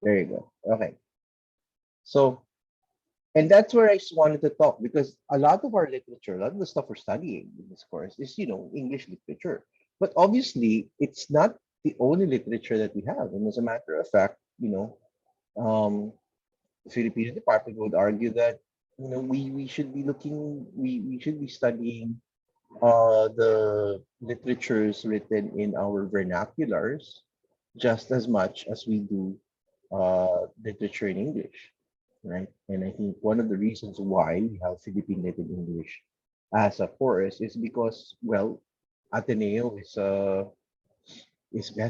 There you go. Okay. So, and that's where I just wanted to talk because a lot of our literature, a lot of the stuff we're studying in this course is, English literature. But obviously, it's not the only literature that we have. And as a matter of fact, the Filipino department would argue that, we should be we should be studying the literatures written in our vernaculars just as much as we do literature in English, right? And I think one of the reasons why we have Philippine written English as a course is because, well, Ateneo has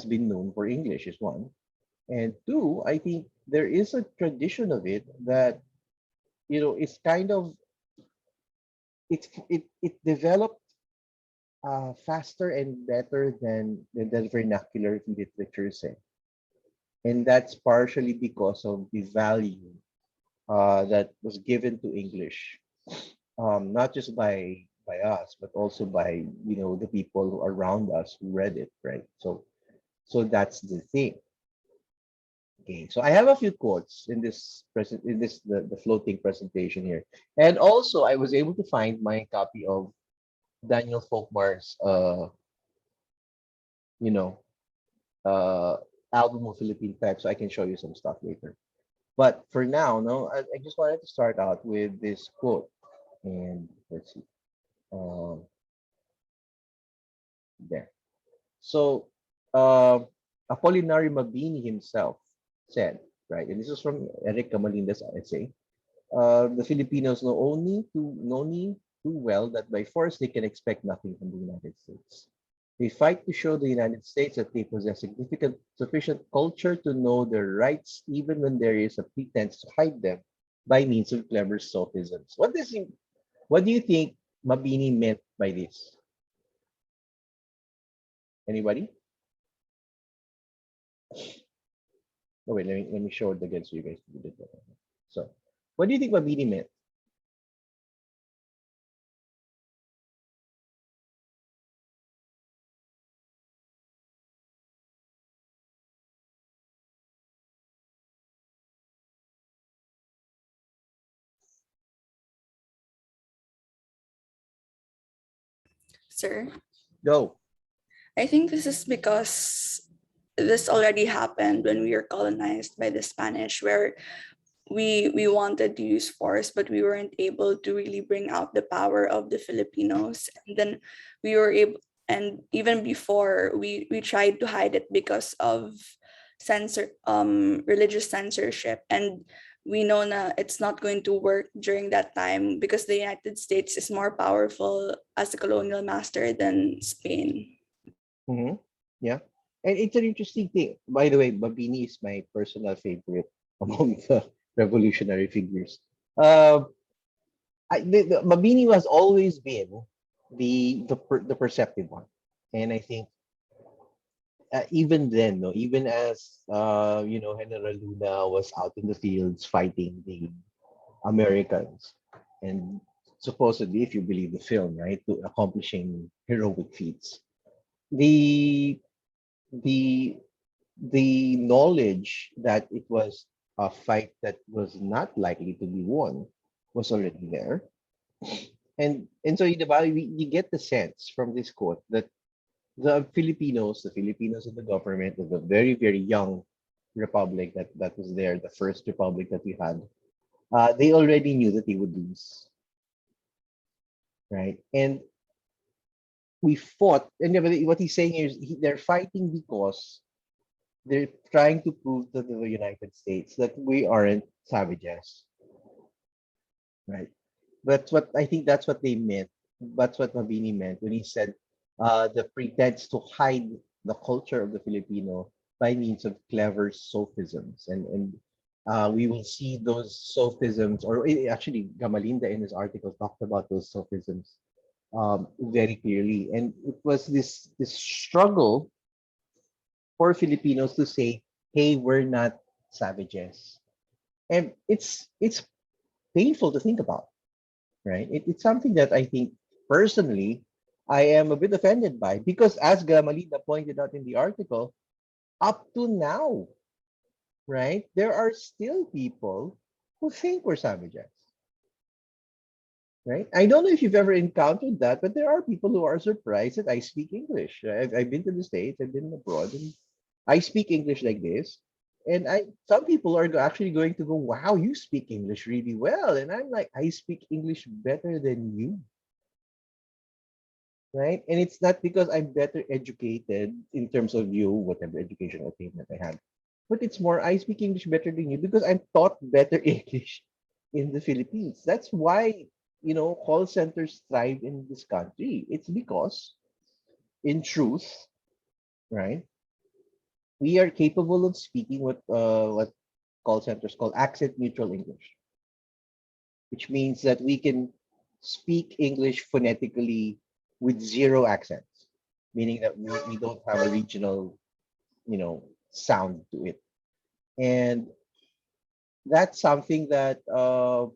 been known for English is one, and two, I think there is a tradition of it that it's kind of it developed faster and better than the vernacular literature say, and that's partially because of the value that was given to English, not just by us, but also by the people around us who read it, right? So that's the thing. Okay, so I have a few quotes in this present in this the floating presentation here, and also I was able to find my copy of Daniel Folkmar's you know uh album of Philippine Pep, so I can show you some stuff later. But for now, no, I just wanted to start out with this quote, and let's see, um, there. So, uh, Apollinario Mabini himself said, right, and this is from Eric Camalinda's essay. The Filipinos know only too well that by force they can expect nothing from the United States. They fight to show the United States that they possess sufficient culture to know their rights, even when there is a pretense to hide them by means of clever sophisms. What do you think Mabini meant by this? Anybody? Oh wait, let me show it again so you guys can do it. So, what do you think Mabini meant? Sir, Go. I think this is because this already happened when we were colonized by the Spanish, where we wanted to use force, but we weren't able to really bring out the power of the Filipinos. And then we were able, and even before we tried to hide it because of religious censorship. And we know na it's not going to work during that time because the United States is more powerful as a colonial master than Spain. Mm-hmm. Yeah. And it's an interesting thing. By the way, Mabini is my personal favorite among the revolutionary figures. Uh, Mabini has always been the perceptive one, and I think even then, no, even as General Luna was out in the fields fighting the Americans, and supposedly, if you believe the film, right, to accomplishing heroic feats, the the the knowledge that it was a fight that was not likely to be won was already there. And so you get the sense from this quote that the Filipinos and the government of the very, very young republic that was there, the first republic that we had, they already knew that they would lose, right? And we fought, and yeah, but what he's saying is they're fighting because they're trying to prove to the United States that we aren't savages, right? That's what they meant. That's what Mabini meant when he said the pretense to hide the culture of the Filipino by means of clever sophisms. And we will see those sophisms, or actually, Gamalinda in his article talked about those sophisms very clearly. And it was this struggle for Filipinos to say, "Hey, we're not savages," and it's painful to think about, right? It's something that I think personally I am a bit offended by because, as Gamalida pointed out in the article, up to now, right? There are still people who think we're savages, right? I don't know if you've ever encountered that, but there are people who are surprised that I speak English. I've been to the States, I've been abroad, and I speak English like this. And some people are actually going to go, wow, you speak English really well. And I'm like, I speak English better than you, right? And it's not because I'm better educated in terms of you, whatever educational attainment I have, but it's more I speak English better than you because I'm taught better English in the Philippines. That's why, call centers thrive in this country. It's because, in truth, right, we are capable of speaking what call centers call accent neutral English, which means that we can speak English phonetically with zero accents, meaning that we don't have a regional, sound to it. And that's something that a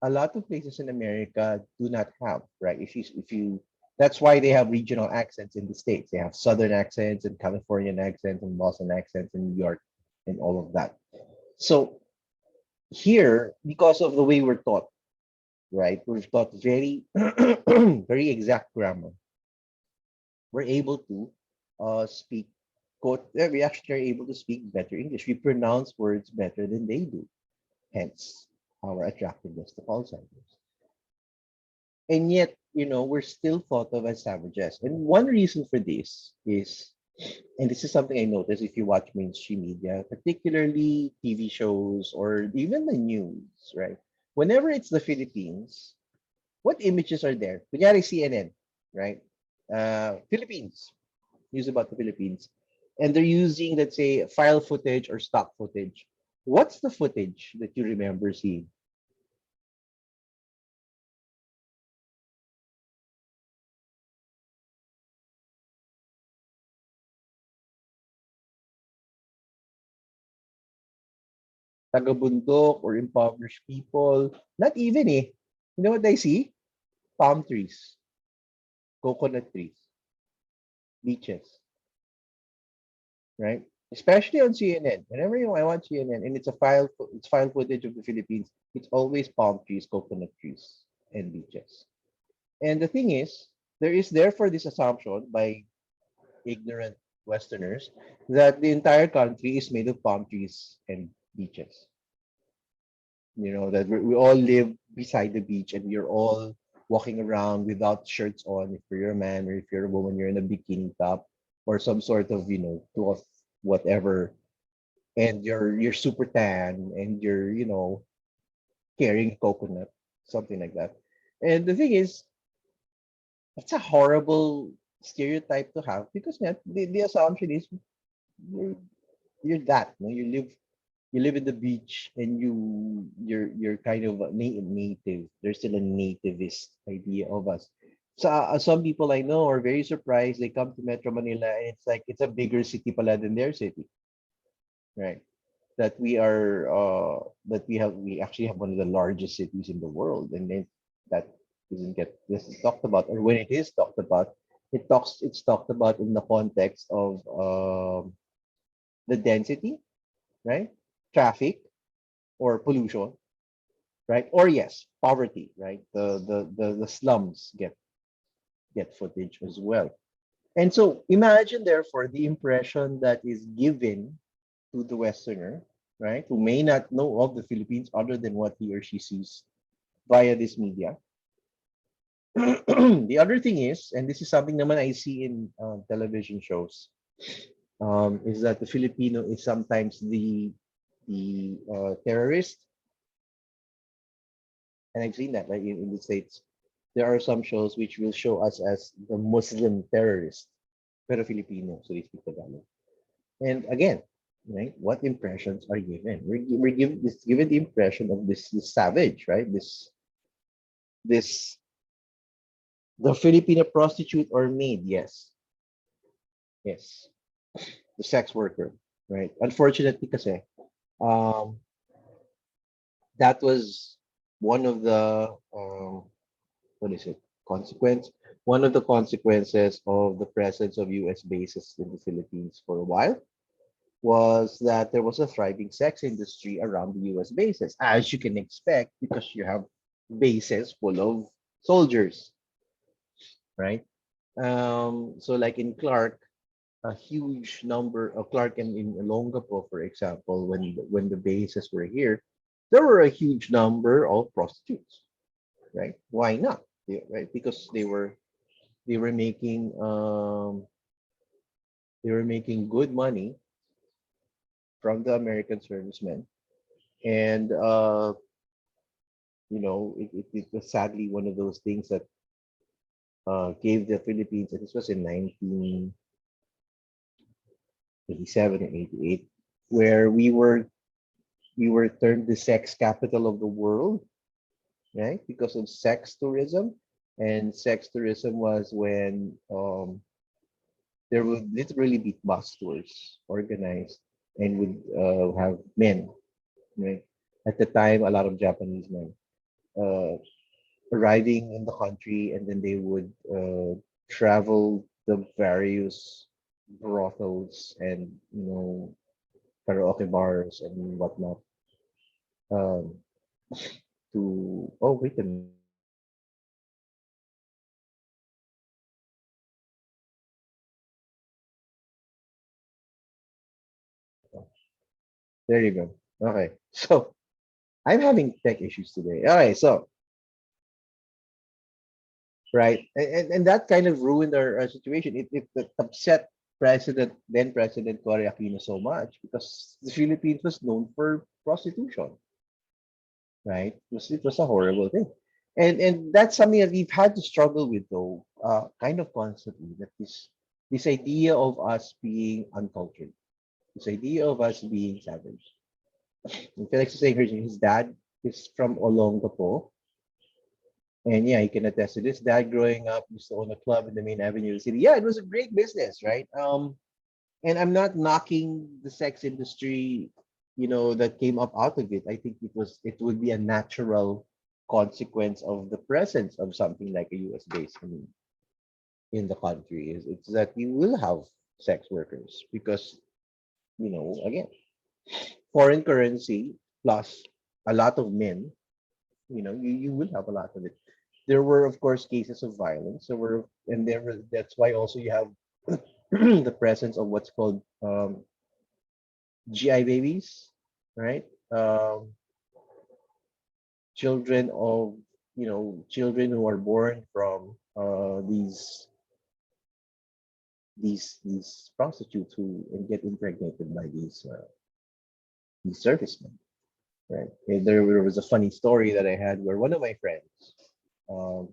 lot of places in America do not have, right? If you that's why they have regional accents in the States. They have Southern accents and Californian accents and Boston accents in New York and all of that. So here, because of the way we're taught, right? We're taught very, very exact grammar. We're able to speak. We actually are able to speak better English. We pronounce words better than they do. Hence, our attractiveness to call centers. And yet, we're still thought of as savages. And one reason for this is, and this is something I noticed if you watch mainstream media, particularly TV shows or even the news, right? Whenever it's the Philippines, what images are there? Kunyari CNN, right? Philippines, news about the Philippines. And they're using, let's say, file footage or stock footage. What's the footage that you remember seeing? Taga-bundok or impoverished people? Not even eh. You know what I see? Palm trees, coconut trees, beaches, right? Especially on CNN. Whenever I watch CNN and it's file footage of the Philippines, it's always palm trees, coconut trees, and beaches. And the thing is, there is therefore this assumption by ignorant Westerners that the entire country is made of palm trees and beaches. That we all live beside the beach and you're all walking around without shirts on. If you're a man or if you're a woman, you're in a bikini top or some sort of, cloth, whatever. And you're super tan and you're, carrying coconut, something like that. And the thing is, it's a horrible stereotype to have because the assumption is you're, you're that. You live in the beach and you're kind of a native. There's still a nativist idea of us. So some people I know are very surprised. They come to Metro Manila and it's like it's a bigger city pala than their city, right? We actually have one of the largest cities in the world, and then that doesn't get this is talked about, or when it is talked about, it's talked about in the context of the density, right? Traffic or pollution, right? Or yes, poverty, right? The slums get footage as well. And so imagine therefore the impression that is given to the Westerner, right, who may not know of the Philippines other than what he or she sees via this media. The other thing is, and this is something naman I see in television shows, is that the Filipino is sometimes the terrorist, and I've seen that, like in the States. There are some shows which will show us as the Muslim terrorist, pero Filipino, so they speak Tagalog. And again, right, what impressions are given? We're given the impression of this savage, right? This the Filipino prostitute or maid, yes, yes, the sex worker, right? Unfortunately, kasi um, that was one of the what is it? Consequence. One of the consequences of the presence of U.S. bases in the Philippines for a while was that there was a thriving sex industry around the US bases, as you can expect, because you have bases full of soldiers, right? So like in Clark, a huge number of Clark and in Olongapo, for example, when the bases were here, there were a huge number of prostitutes, right? Why not? Right? Because they were making good money from the American servicemen, and it was sadly one of those things that gave the Philippines, and this was in 1987 and 88, where we were termed the sex capital of the world, right? Because of sex tourism. And sex tourism was when there would literally be bus tours organized and would have men, right? At the time, a lot of Japanese men uh, arriving in the country, and then they would travel the various brothels and karaoke bars and whatnot um, to oh wait a minute. There you go. Okay, so I'm having tech issues today. Okay, so right, and that kind of ruined our situation. It upset then President Cory Aquino so much because the Philippines was known for prostitution, right? It was a horrible thing, and that's something that we've had to struggle with though, kind of constantly. That this idea of us being uncultured, this idea of us being savage. And Felix is saying his dad is from Olongapo. And yeah, he can attest to this. Dad growing up used to own a club in the main avenue of the city. Yeah, it was a great business, right? And I'm not knocking the sex industry, that came up out of it. I think it would be a natural consequence of the presence of something like a US base in the country. It's that you will have sex workers because, again, foreign currency plus a lot of men, you will have a lot of it. There were, of course, cases of violence. That's why also you have the presence of what's called GI babies, right? Children of, children who are born from these prostitutes who and get impregnated by these servicemen, right? And there was a funny story that I had where one of my friends, um,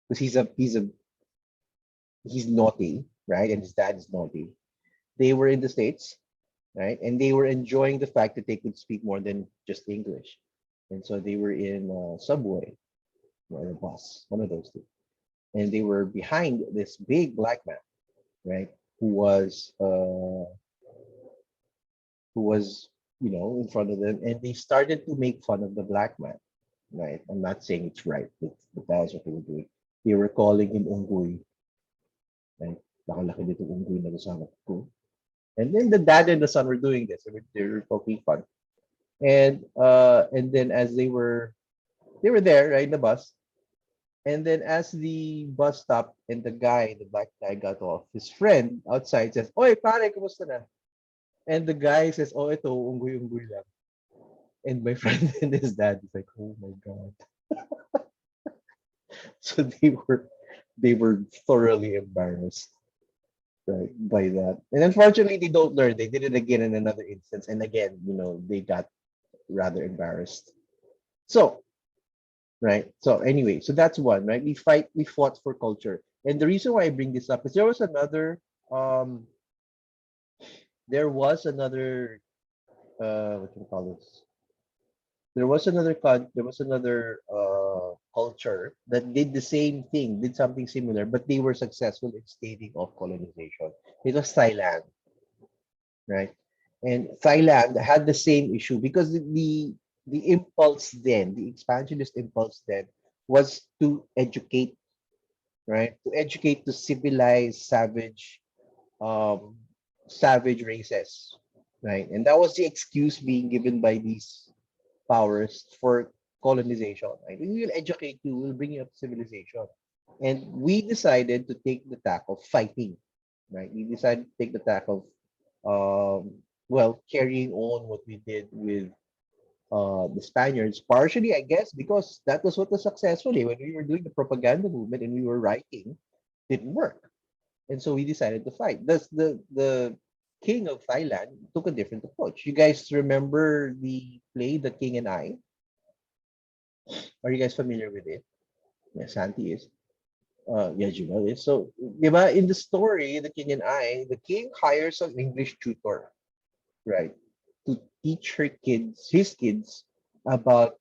because he's naughty, right? And his dad is naughty. They were in the States, right? And they were enjoying the fact that they could speak more than just English. And so they were in a subway or a bus, one of those two. And they were behind this big black man, right? Who was in front of them, and they started to make fun of the black man, right? I'm not saying it's right, but that's what they were doing. They were calling him Unggoy, right? Nakalaki dito Unggoy na kasama ko. And then the dad and the son were doing this. They were poking fun. And then as they were there, right, in the bus. And then as the bus stopped and the black guy got off, his friend outside says, "Oy, pare, kumusta na?" And the guy says, "Oh, ito, unggoy-unggoy lang." And my friend and his dad is like, "Oh my God." So they were thoroughly embarrassed, right, by that. And unfortunately, they don't learn. They did it again in another instance. And again, they got rather embarrassed. So, right. So anyway, so that's one, right? We fought for culture. And the reason why I bring this up is um there was another what do you call this? There was another culture that did the same thing, did something similar, but they were successful in staving off colonization. It was Thailand, right? And Thailand had the same issue because the impulse then, the expansionist impulse then, was to educate, right? To educate, to civilize savage um, savage races, right? And that was the excuse being given by these powers for colonization. Right? We will educate you, we'll bring you up to civilization. And we decided to take the tack of fighting, right? We decided to take the tack of, well, carrying on what we did with the Spaniards, partially, I guess, because that was what was successful. When we were doing the propaganda movement and we were writing, it didn't work. And so we decided to fight. The king of Thailand took a different approach. You guys remember the play The King and I? Are you guys familiar with it? Yeah, Santi is. Yeah, Jubal is. So, diba, in the story, The King and I, the king hires an English tutor, right, to teach his kids, about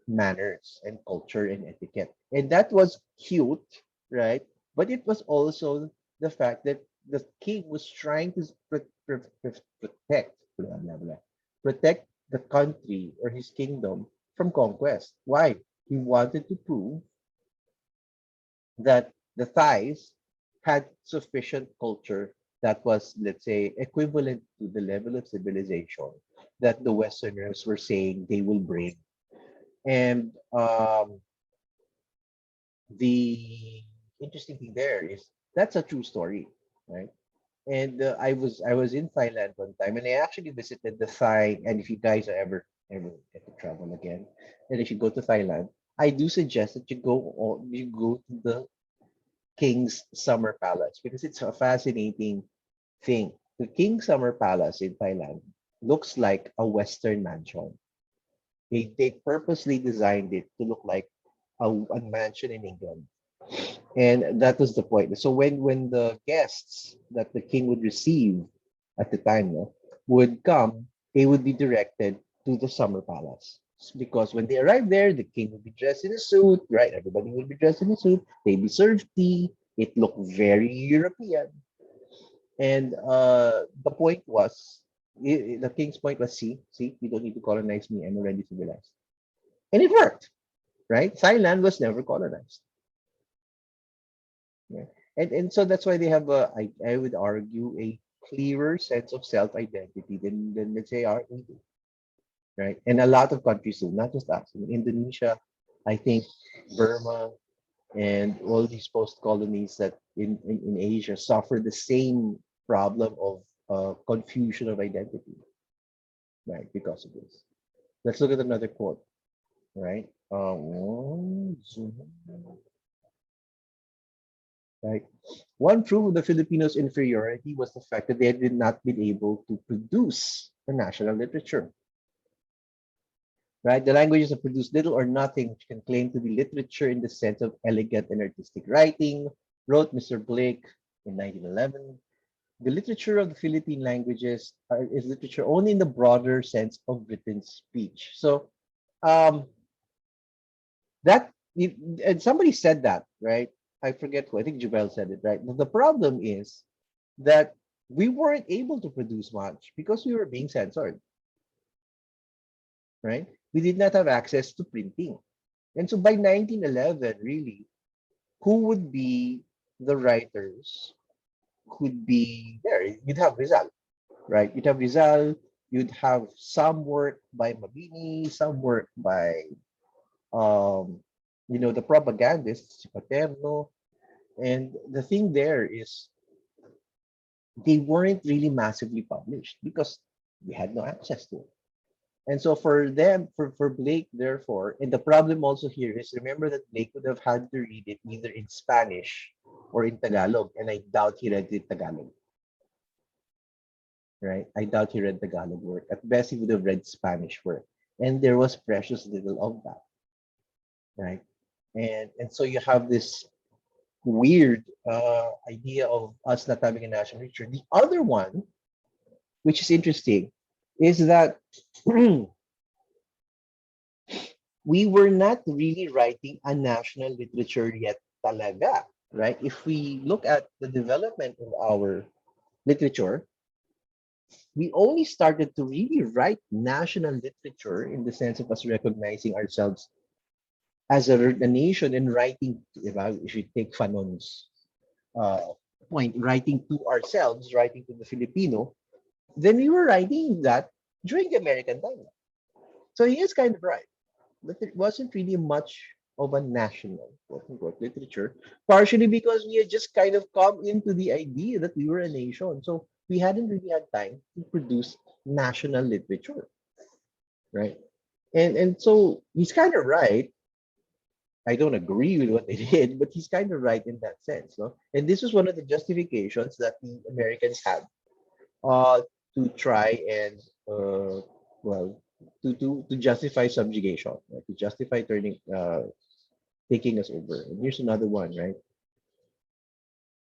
manners and culture and etiquette. And that was cute, right? But it was also the fact that the king was trying to protect, blah, blah, blah, protect the country or his kingdom from conquest. Why? He wanted to prove that the Thais had sufficient culture that was, let's say, equivalent to the level of civilization that the Westerners were saying they will bring. And the interesting thing there is that's a true story, right? And I was in Thailand one time, and I actually visited the Thai. And if you guys are ever get to travel again, and if you go to Thailand, I do suggest that you go to the King's Summer Palace because it's a fascinating thing. The King's Summer Palace in Thailand looks like a Western mansion. They purposely designed it to look like a mansion in England. And that was the point. So when the guests that the king would receive at the time, no, would come, they would be directed to the summer palace. Because when they arrive there, the king would be dressed in a suit, right? Everybody would be dressed in a suit. They'd be served tea. It looked very European. And the point was, the king's point was, see, you don't need to colonize me. I'm already civilized. And it worked, right? Thailand was never colonized. Yeah. And so that's why they have I would argue a clearer sense of self-identity than let's say our we do, right? And a lot of countries do, not just us. In Indonesia, I think Burma and all these post colonies that in Asia suffer the same problem of confusion of identity, right? Because of this. Let's look at another quote, right? Right. One proof of the Filipinos' inferiority was the fact that they had not been able to produce a national literature. Right? The languages have produced little or nothing which can claim to be literature in the sense of elegant and artistic writing, wrote Mr. Blake in 1911. The literature of the Philippine languages is literature only in the broader sense of written speech. So um, that, and somebody said that, right? I forget who, I think Jubel said it, right? But the problem is that we weren't able to produce much because we were being censored, right? We did not have access to printing. And so by 1911, really, who would be the writers could be there? You'd have Rizal, right? You'd have Rizal, you'd have some work by Mabini, some work by the propagandists, Paterno. And the thing there is they weren't really massively published because we had no access to it. And so for them, for Blake, therefore, and the problem also here is remember that Blake would have had to read it either in Spanish or in Tagalog, and I doubt he read it in Tagalog. Right? I doubt he read Tagalog work. At best, he would have read Spanish work. And there was precious little of that. Right? And so you have this weird idea of us not having a national literature. The other one, which is interesting, is that we were not really writing a national literature yet talaga, right? If we look at the development of our literature, we only started to really write national literature in the sense of us recognizing ourselves as a nation and writing, if you take Fanon's point, writing to ourselves, writing to the Filipino, then we were writing that during the American time. So he is kind of right. But it wasn't really much of a national quote unquote literature, partially because we had just kind of come into the idea that we were a nation. So we hadn't really had time to produce national literature, right? And so he's kind of right. I don't agree with what they did, but he's kind of right in that sense, no? And this was one of the justifications that the Americans had uh, to try and well to justify subjugation, right? To justify turning taking us over. And here's another one, right?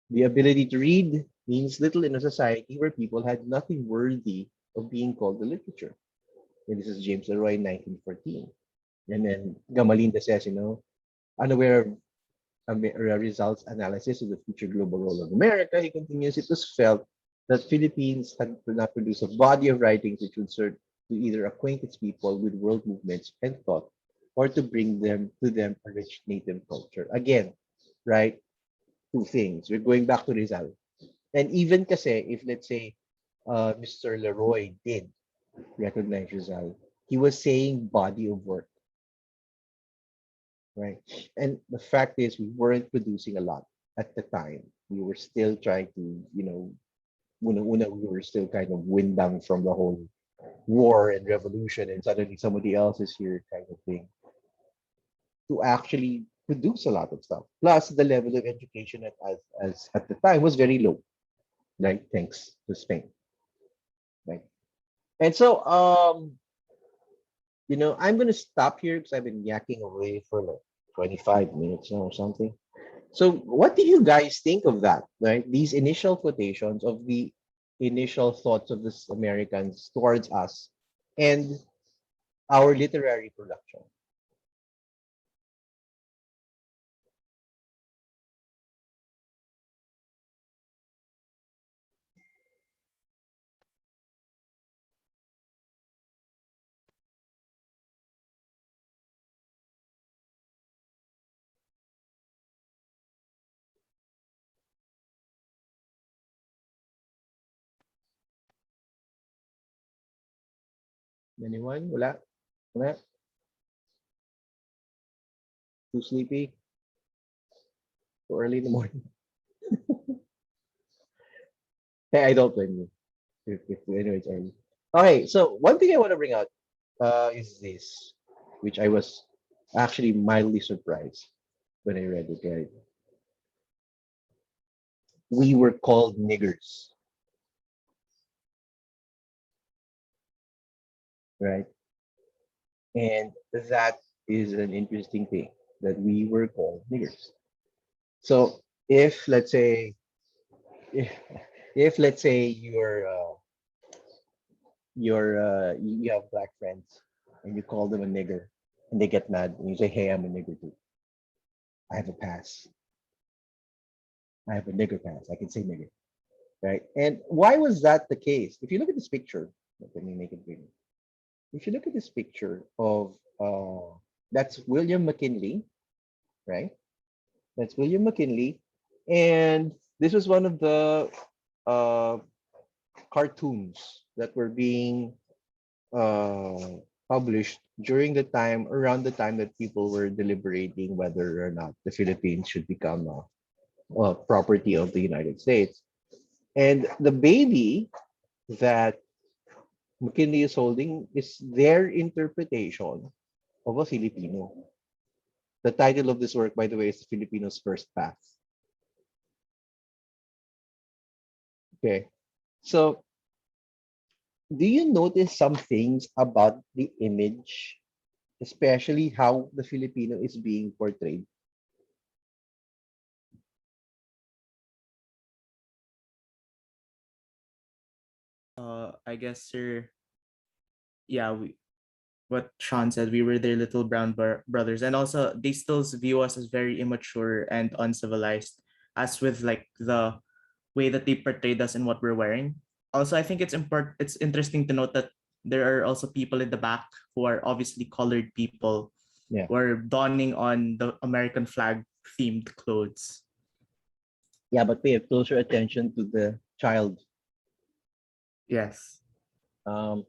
The ability to read means little in a society where people had nothing worthy of being called the literature. And this is James Leroy, 1914. And then Gamalinda says, unaware of results analysis of the future global role of America, he continues, it was felt that Philippines had not produced a body of writings which would serve to either acquaint its people with world movements and thought, or to bring them to them a rich native culture. Again, right? Two things. We're going back to Rizal. And even kasi, if let's say Mr. Leroy did recognize Rizal, he was saying body of work, right? And the fact is, we weren't producing a lot at the time. We were still trying to, una we were still kind of wind down from the whole war and revolution, and suddenly somebody else is here, kind of thing, to actually produce a lot of stuff. Plus, the level of education as at the time was very low, right? Thanks to Spain, right? And so, I'm gonna stop here because I've been yakking away for like 25 minutes now or something. So, what do you guys think of that? Right, these initial quotations of the initial thoughts of the Americans towards us and our literary production. Anyone? Wala? Wala? Too sleepy? Too early in the morning? Hey, I don't blame you. If anyway, it's early. Okay, so one thing I want to bring out is this, which I was actually mildly surprised when I read it, right? We were called niggers, right? And that is an interesting thing that we were called niggers. So if let's say if, if let's say you have black friends and you call them a nigger and they get mad and you say, hey, I'm a nigger too. I have a pass. I have a nigger pass. I can say nigger, right? And why was that the case? If you look at this picture, let me make it bigger. If you look at this picture of that's William McKinley, right? That's William McKinley, and this was one of the uh, cartoons that were being published during the time around the time that people were deliberating whether or not the Philippines should become a property of the United States. And the baby that McKinley is holding is their interpretation of a Filipino. The title of this work, by the way, is Filipino's First Path. Okay. So do you notice some things about the image, especially how the Filipino is being portrayed? I guess, sir, yeah, what Sean said, we were their little brown brothers, and also they still view us as very immature and uncivilized, as with like the way that they portrayed us and what we're wearing. Also, I think it's interesting to note that there are also people in the back who are obviously colored people Yeah. who are donning on the American flag themed clothes. Yeah, but pay closer attention to the child. Yes. Um,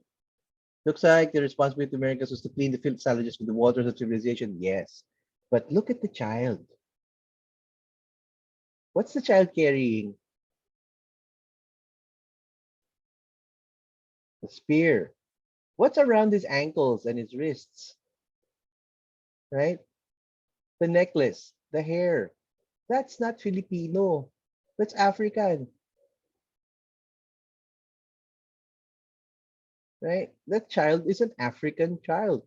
Looks like the responsibility of Americans was to clean the filth salages with the waters of civilization. Yes. But look at the child. What's the child carrying? The spear. What's around his ankles and his wrists? Right? The necklace, the hair. That's not Filipino. That's African. Right? That child is an African child.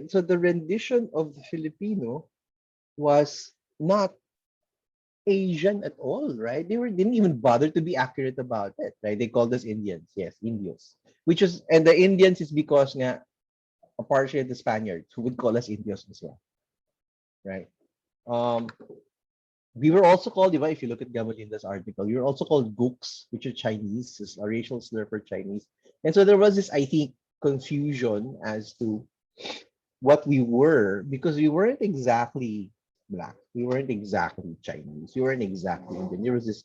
So the rendition of the Filipino was not Asian at all, right? Didn't even bother to be accurate about it, right? They called us Indians, yes, Indios, which is and the Indians is because nga partially the Spaniards who would call us Indios as well, right? Um, we were also called, if you look at Gamalinda's article, we were also called Gooks, which are Chinese, is a racial slur for Chinese, and so there was this, I think, confusion as to what we were because we weren't exactly black, we weren't exactly Chinese, we weren't exactly Indian. There was this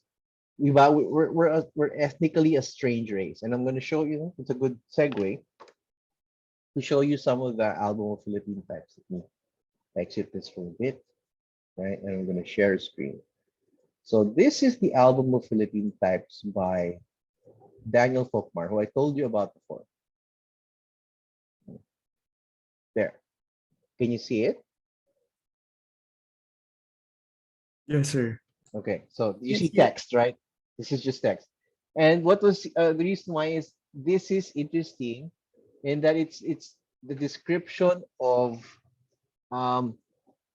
we're ethnically a strange race, and I'm going to show you. It's a good segue to show you some of the album of Philippine types. Let me exit this for a bit, right? And I'm going to share screen. So this is the album of Philippine types by Daniel Folkmar, who I told you about before. There, can you see it? Yes, sir. Okay, so you Yes, see yes. text, right? This is just text. And what was the reason why is this is interesting in that it's the description of um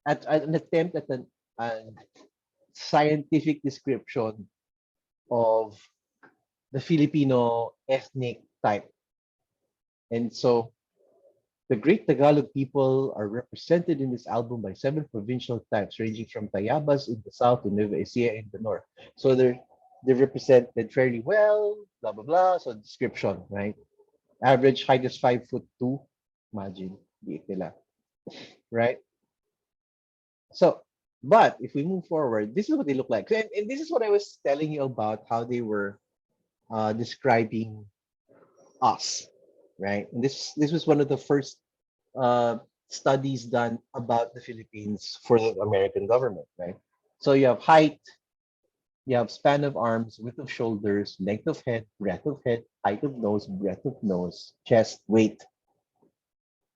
at an attempt at an scientific description of the Filipino ethnic type. And so the Great Tagalog people are represented in this album by 7 provincial types ranging from Tayabas in the south to Nueva Ecija in the north. So they're represented fairly well, blah blah blah. So description, right? Average height is 5'2". Imagine, liit nila, right? So, but if we move forward, this is what they look like. And this is what I was telling you about how they were describing us, right? And this was one of the first uh, studies done about the Philippines for the American government, right? So you have height, you have span of arms, width of shoulders, length of head, height of nose, breadth of nose, chest, weight.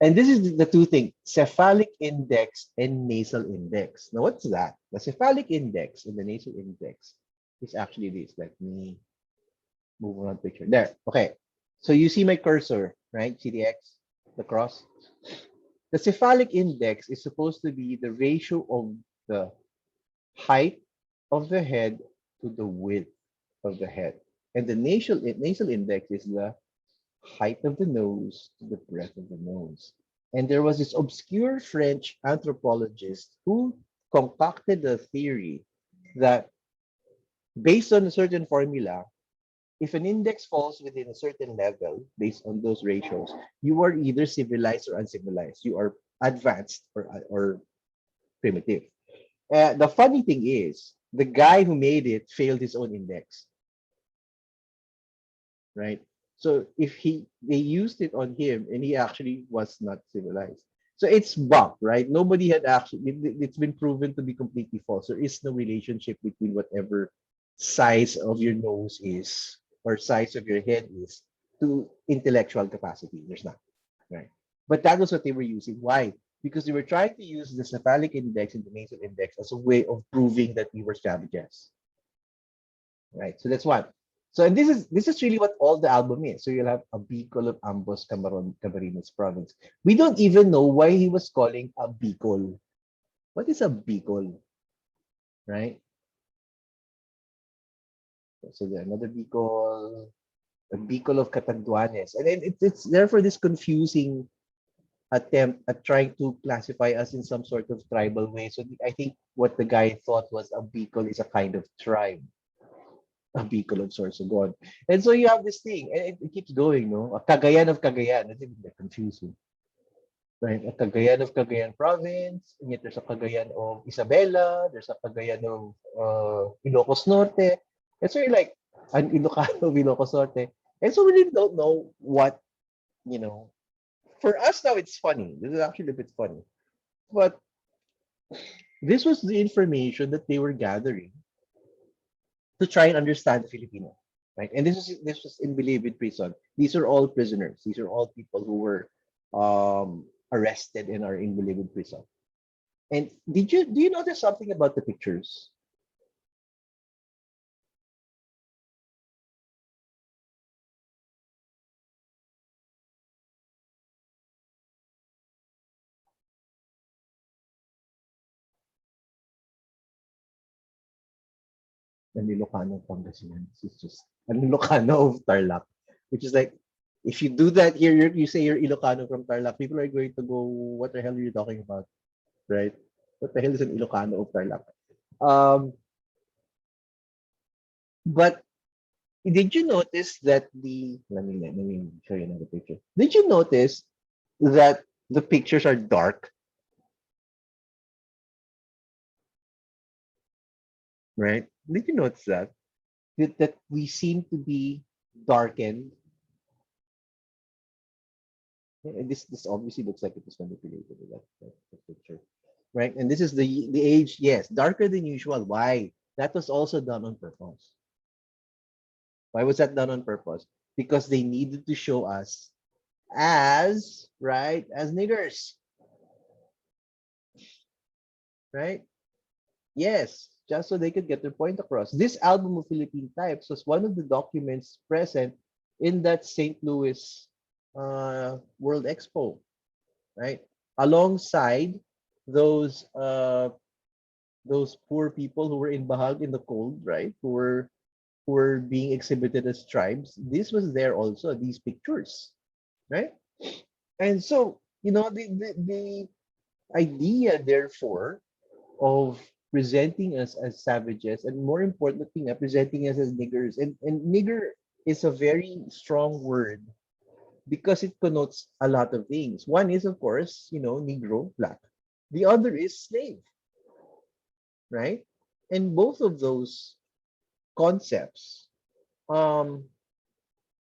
And this is the two things, cephalic index and nasal index. Now, what's that? The cephalic index and the nasal index is actually this. Let me move on picture. There. Okay. So you see my cursor, right? See the X, the cross? The cephalic index is supposed to be the ratio of the height of the head to the width of the head. And the nasal index is the height of the nose to the breadth of the nose. And there was this obscure French anthropologist who concocted a theory that based on a certain formula, if an index falls within a certain level based on those ratios, you are either civilized or uncivilized. You are advanced or primitive. The funny thing is, the guy who made it failed his own index, right? So if they used it on him and he actually was not civilized. So it's bunk, right? Nobody had actually, it's been proven to be completely false. There is no relationship between whatever size of your nose is or size of your head is to intellectual capacity. There's not, right? But that was what they were using. Why? Because they were trying to use the cephalic index and the nasal index as a way of proving that we were savages, right? So that's one. So and this is really what all the album is. So you'll have a Bicol of ambos Camarines province. We don't even know why he was calling a Bicol. What is a Bicol, right? So there's another Bicol, a Bicol of Catanduanes, and then it's therefore this confusing attempt at trying to classify us in some sort of tribal way. So I think what the guy thought was a Bicol is a kind of tribe, a Bicol of Sorsogon. And so you have this thing, and it keeps going, no? A Cagayan of Cagayan. That's even confusing. right? A Cagayan of Cagayan province, and yet there's a Cagayan of Isabela, there's a Cagayan of Ilocos Norte. It's really like an Ilocano of Ilocos Norte. And so we really don't know what, you know, for us now it's funny. This is actually a bit funny. But this was the information that they were gathering to try and understand Filipino, right? And this was in Bilibid prison. These are all prisoners. These are all people who were arrested and are in Bilibid prison. And do you notice something about the pictures? An Ilocano of Pangasinan. It's just an Ilocano of Tarlac, which is like, if you do that here, you say you're Ilocano from Tarlac, people are going to go, what the hell are you talking about, right? What the hell is an Ilocano of Tarlac? But did you notice that let me show you another picture. Did you notice that the pictures are dark, right? Did you notice that? That we seem to be darkened. And this obviously looks like it was manipulated with that picture, right? And this is the age, yes, darker than usual. Why? That was also done on purpose. Why was that done on purpose? Because they needed to show us as, right, as niggers, right? Yes, just so they could get their point across. This album of Philippine Types was one of the documents present in that St. Louis World Expo, right? Alongside those poor people who were in Bahag in the cold, right? Who were being exhibited as tribes. This was there also, these pictures, right? And so, the idea, therefore, of presenting us as savages, and more importantly, presenting us as niggers. And nigger is a very strong word because it connotes a lot of things. One is, of course, Negro, black. The other is slave, right? And concepts, um,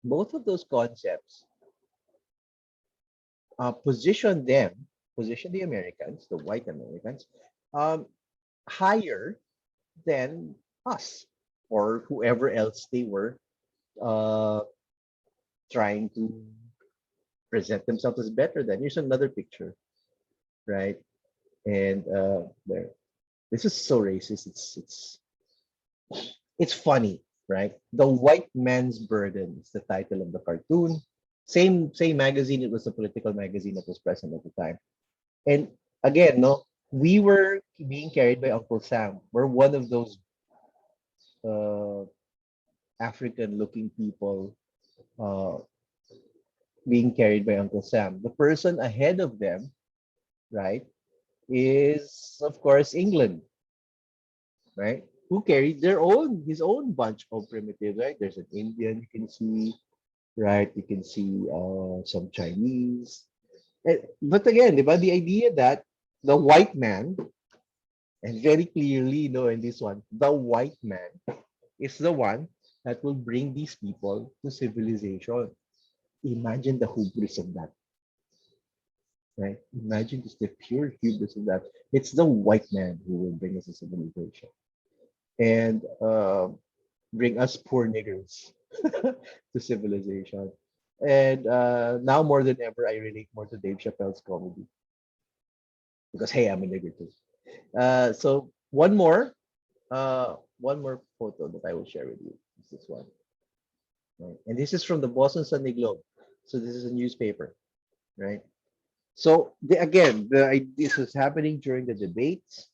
both of those concepts position the Americans, the white Americans, um, higher than us or whoever else they were uh, trying to present themselves as better than. Here's another picture, right? And there, this is so racist. It's funny, right? The White Man's Burden is the title of the cartoon. Same magazine. It was a political magazine that was present at the time. And again, no, we were being carried by Uncle Sam. We're one of those uh, African-looking people uh, being carried by Uncle Sam. The person ahead of them, right, is of course England, right? Who carried his own bunch of primitives, right? There's an Indian you can see, right? You can see some Chinese. But again, the idea that the white man, and very clearly, in this one, the white man is the one that will bring these people to civilization. Imagine the hubris of that, right? Imagine just the pure hubris of that. It's the white man who will bring us to civilization and bring us poor niggers to civilization. And now more than ever, I relate more to Dave Chappelle's comedy because hey, I'm a nigger too. So one more photo that I will share with you. This one, right? And this is from the Boston Sunday Globe. So this is a newspaper, right? So this was happening during the debates,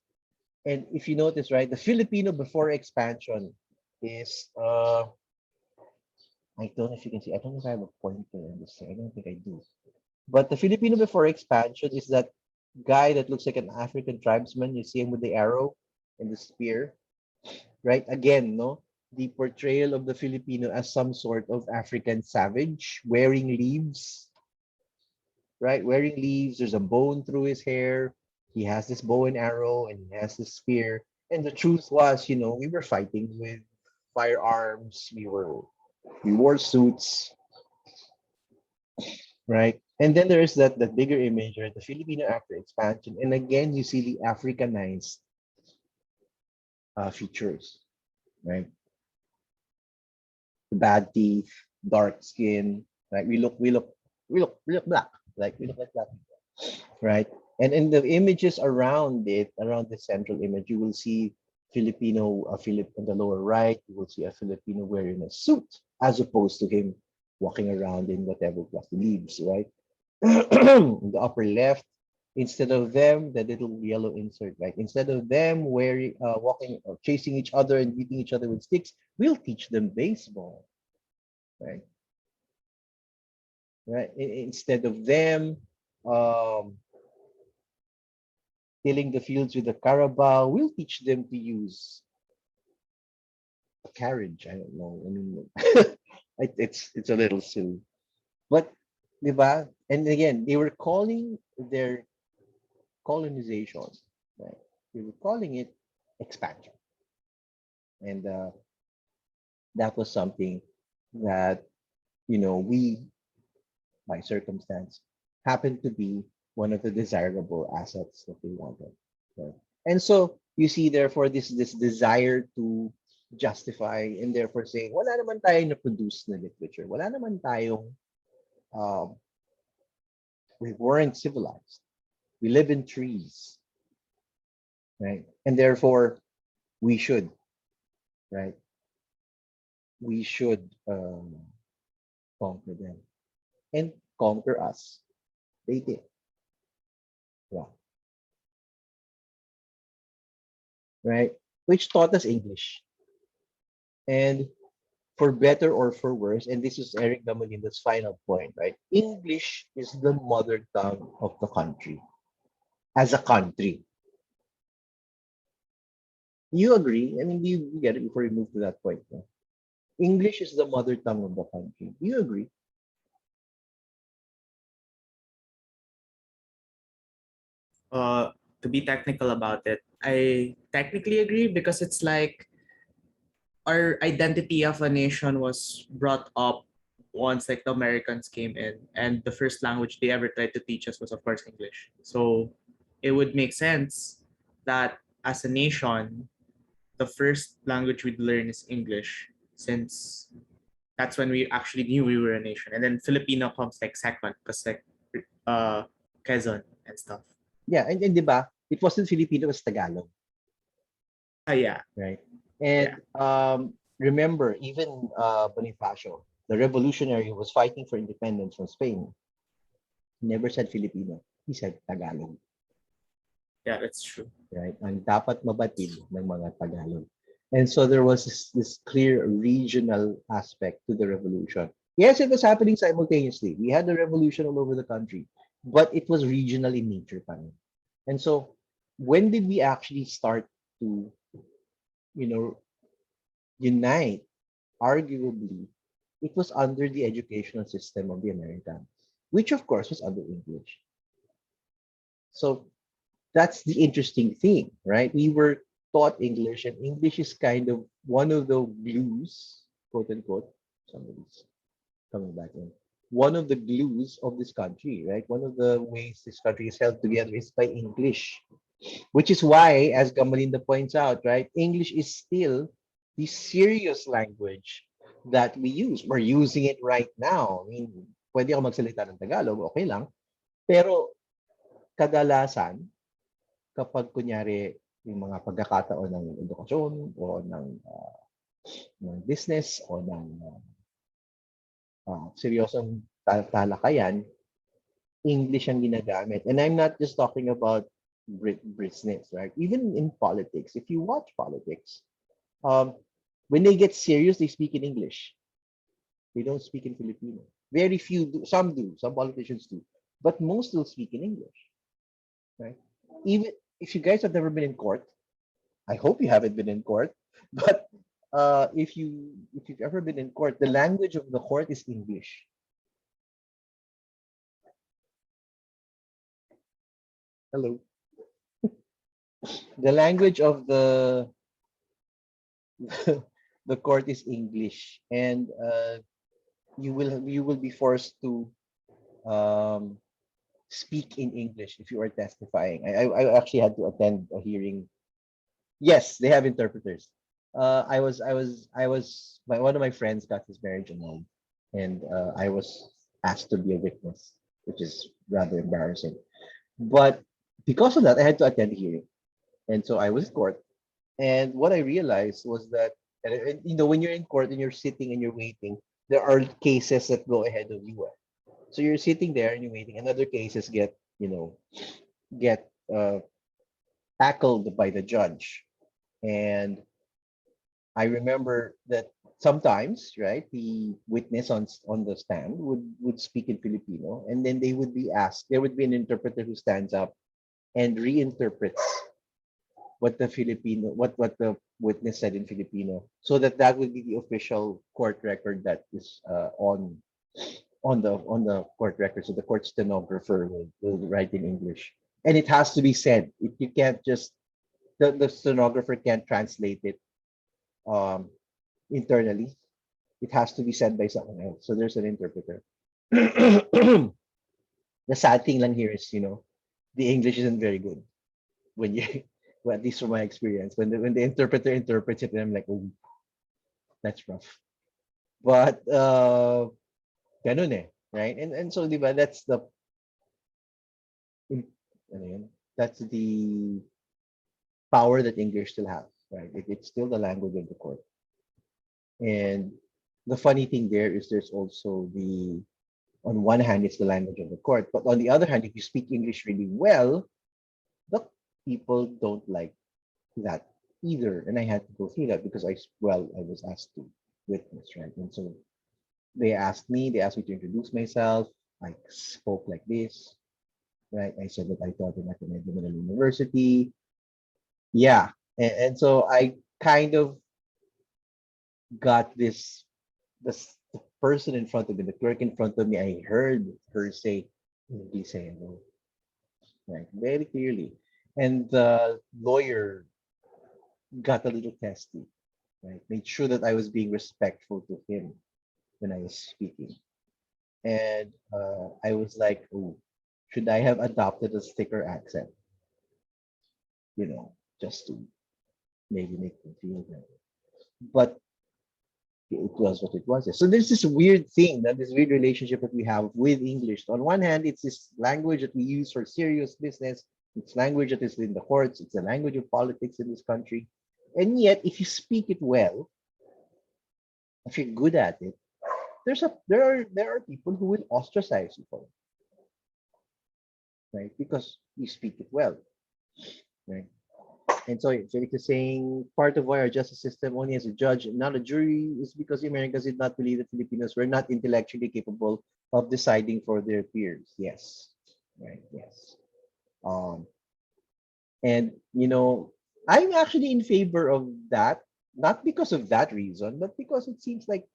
and if you notice, right, the Filipino before expansion is I don't know if you can see. I don't know if I have a pointer on this thing. I don't think I do. But the Filipino before expansion is that guy that looks like an African tribesman. You see him with the arrow and the spear, right? Again, no, the portrayal of the Filipino as some sort of African savage wearing leaves, right? Wearing leaves. There's a bone through his hair. He has this bow and arrow, and he has this spear. And the truth was, we were fighting with firearms. We wore suits, right? And then there is that bigger image, right? The Filipino actor expansion, and again you see the Africanized features, right? The bad teeth, dark skin, right? We look black, like we look like black people, right? And in the images around it, around the central image, you will see a Philip on the lower right. You will see a Filipino wearing a suit, as opposed to him walking around in whatever class leaves, right? In the upper left, instead of them, the little yellow insert, right? Instead of them walking or chasing each other and beating each other with sticks, we'll teach them baseball, right? Right. Instead of them um, tilling the fields with a carabao, we'll teach them to use a carriage. I don't know. I mean, it's a little silly, but diba? And again, they were calling their colonization, right? They were calling it expansion, and that was something that we, by circumstance, happened to be one of the desirable assets that they wanted. Right? And so you see, therefore, this desire to justify and therefore say, wala naman tayong na-produce na literature. Wala naman tayong, um, we weren't civilized. We live in trees, right? And therefore, we should, right? We should conquer them and conquer us. They did. Yeah. Right? Which taught us English. And for better or for worse, and this is Eric Damolinda's final point, right? English is the mother tongue of the country as a country. You agree? I mean, do you get it before we move to that point? No? English is the mother tongue of the country. Do you agree? To be technical about it, I technically agree because it's like our identity of a nation was brought up once like the Americans came in, and the first language they ever tried to teach us was of course English. So it would make sense that as a nation, the first language we'd learn is English, since that's when we actually knew we were a nation. And then Filipino comes like second, because like uh Quezon and stuff. Yeah, and di ba? It wasn't Filipino, it was Tagalog, Yeah. right? Yeah. And remember, even Bonifacio, the revolutionary who was fighting for independence from Spain, never said Filipino. He said Tagalog, Yeah, that's true. right? Ang dapat mabatid ng mga Tagalog. And so there was this clear regional aspect to the revolution. Yes, it was happening simultaneously. We had the revolution all over the country, but it was regional in nature pa rin. And so when did we actually start to, you know, unite? Arguably, it was under the educational system of the Americans, which of course was under English. So that's the interesting thing, right? We were taught English, and English is kind of one of the glues, quote unquote. Somebody's coming back in. One of the glues of this country, right? One of the ways this country is held together is by English, which is why, as Gamalinda points out, right, English is still the serious language that we use. We're using it right now. I mean, pwede ako magsalita ng Tagalog, okay lang. Pero kadalasan, kapag kunyari yung mga pagkakataon ng edukasyon o ng business o ng seryosong talakayan, English ang ginagamit. And I'm not just talking about business, right? Even in politics, if you watch politics, when they get serious, they speak in English. They don't speak in Filipino. Very few do. Some do. Some politicians do. But most will speak in English, right? Even if you guys have never been in court, I hope you haven't been in court. But if you've ever been in court, the language of the court is English. Hello. The language of the court is English, and you will be forced to um, speak in English if you are testifying. I actually had to attend a hearing. Yes, they have interpreters. One of my friends got his marriage annulled, and I was asked to be a witness, which is rather embarrassing. But because of that, I had to attend the hearing, and so I was in court. And what I realized was that, when you're in court and you're sitting and you're waiting, there are cases that go ahead of you. So you're sitting there and you're waiting, and other cases get tackled by the judge. And I remember that sometimes, right, the witness on the stand would speak in Filipino, and then they would be asked. There would be an interpreter who stands up and reinterprets what the witness said in Filipino, so that would be the official court record that is on the court record. So the court stenographer will write in English, and it has to be said. You can't just the stenographer can't translate it um, internally. It has to be said by someone else. So there's an interpreter. The sad thing lang here is, the English isn't very good when you, well, at least from my experience, when the interpreter interprets it, and I'm like, oh, that's rough. But ganun right? And so, diba, ano yun? That's the power that English still has, right? It's still the language of the court. And the funny thing there is there's also on one hand, it's the language of the court, but on the other hand, if you speak English really well, the people don't like that either. And I had to go through that because I was asked to witness, right? And so they asked me to introduce myself. I spoke like this, right? I said that I taught him at the Medyo Manila University. Yeah. And so I kind of got the person in front of me, the clerk in front of me, I heard her say, hindi say no, right? Very clearly. And the lawyer got a little testy, right? Made sure that I was being respectful to him when I was speaking. And I was like, oh, should I have adopted a thicker accent? Just to maybe make them feel better. But it was what it was. So there's this weird thing, this weird relationship that we have with English. On one hand, it's this language that we use for serious business. It's language that is in the courts. It's the language of politics in this country. And yet, if you speak it well, if you're good at it, there are people who will ostracize you for it, right? Because you speak it well, right? And so it's saying part of why our justice system only has a judge and not a jury is because the Americans did not believe that Filipinos were not intellectually capable of deciding for their peers. Yes, right. Yes. Um, and I'm actually in favor of that, not because of that reason, but because it seems like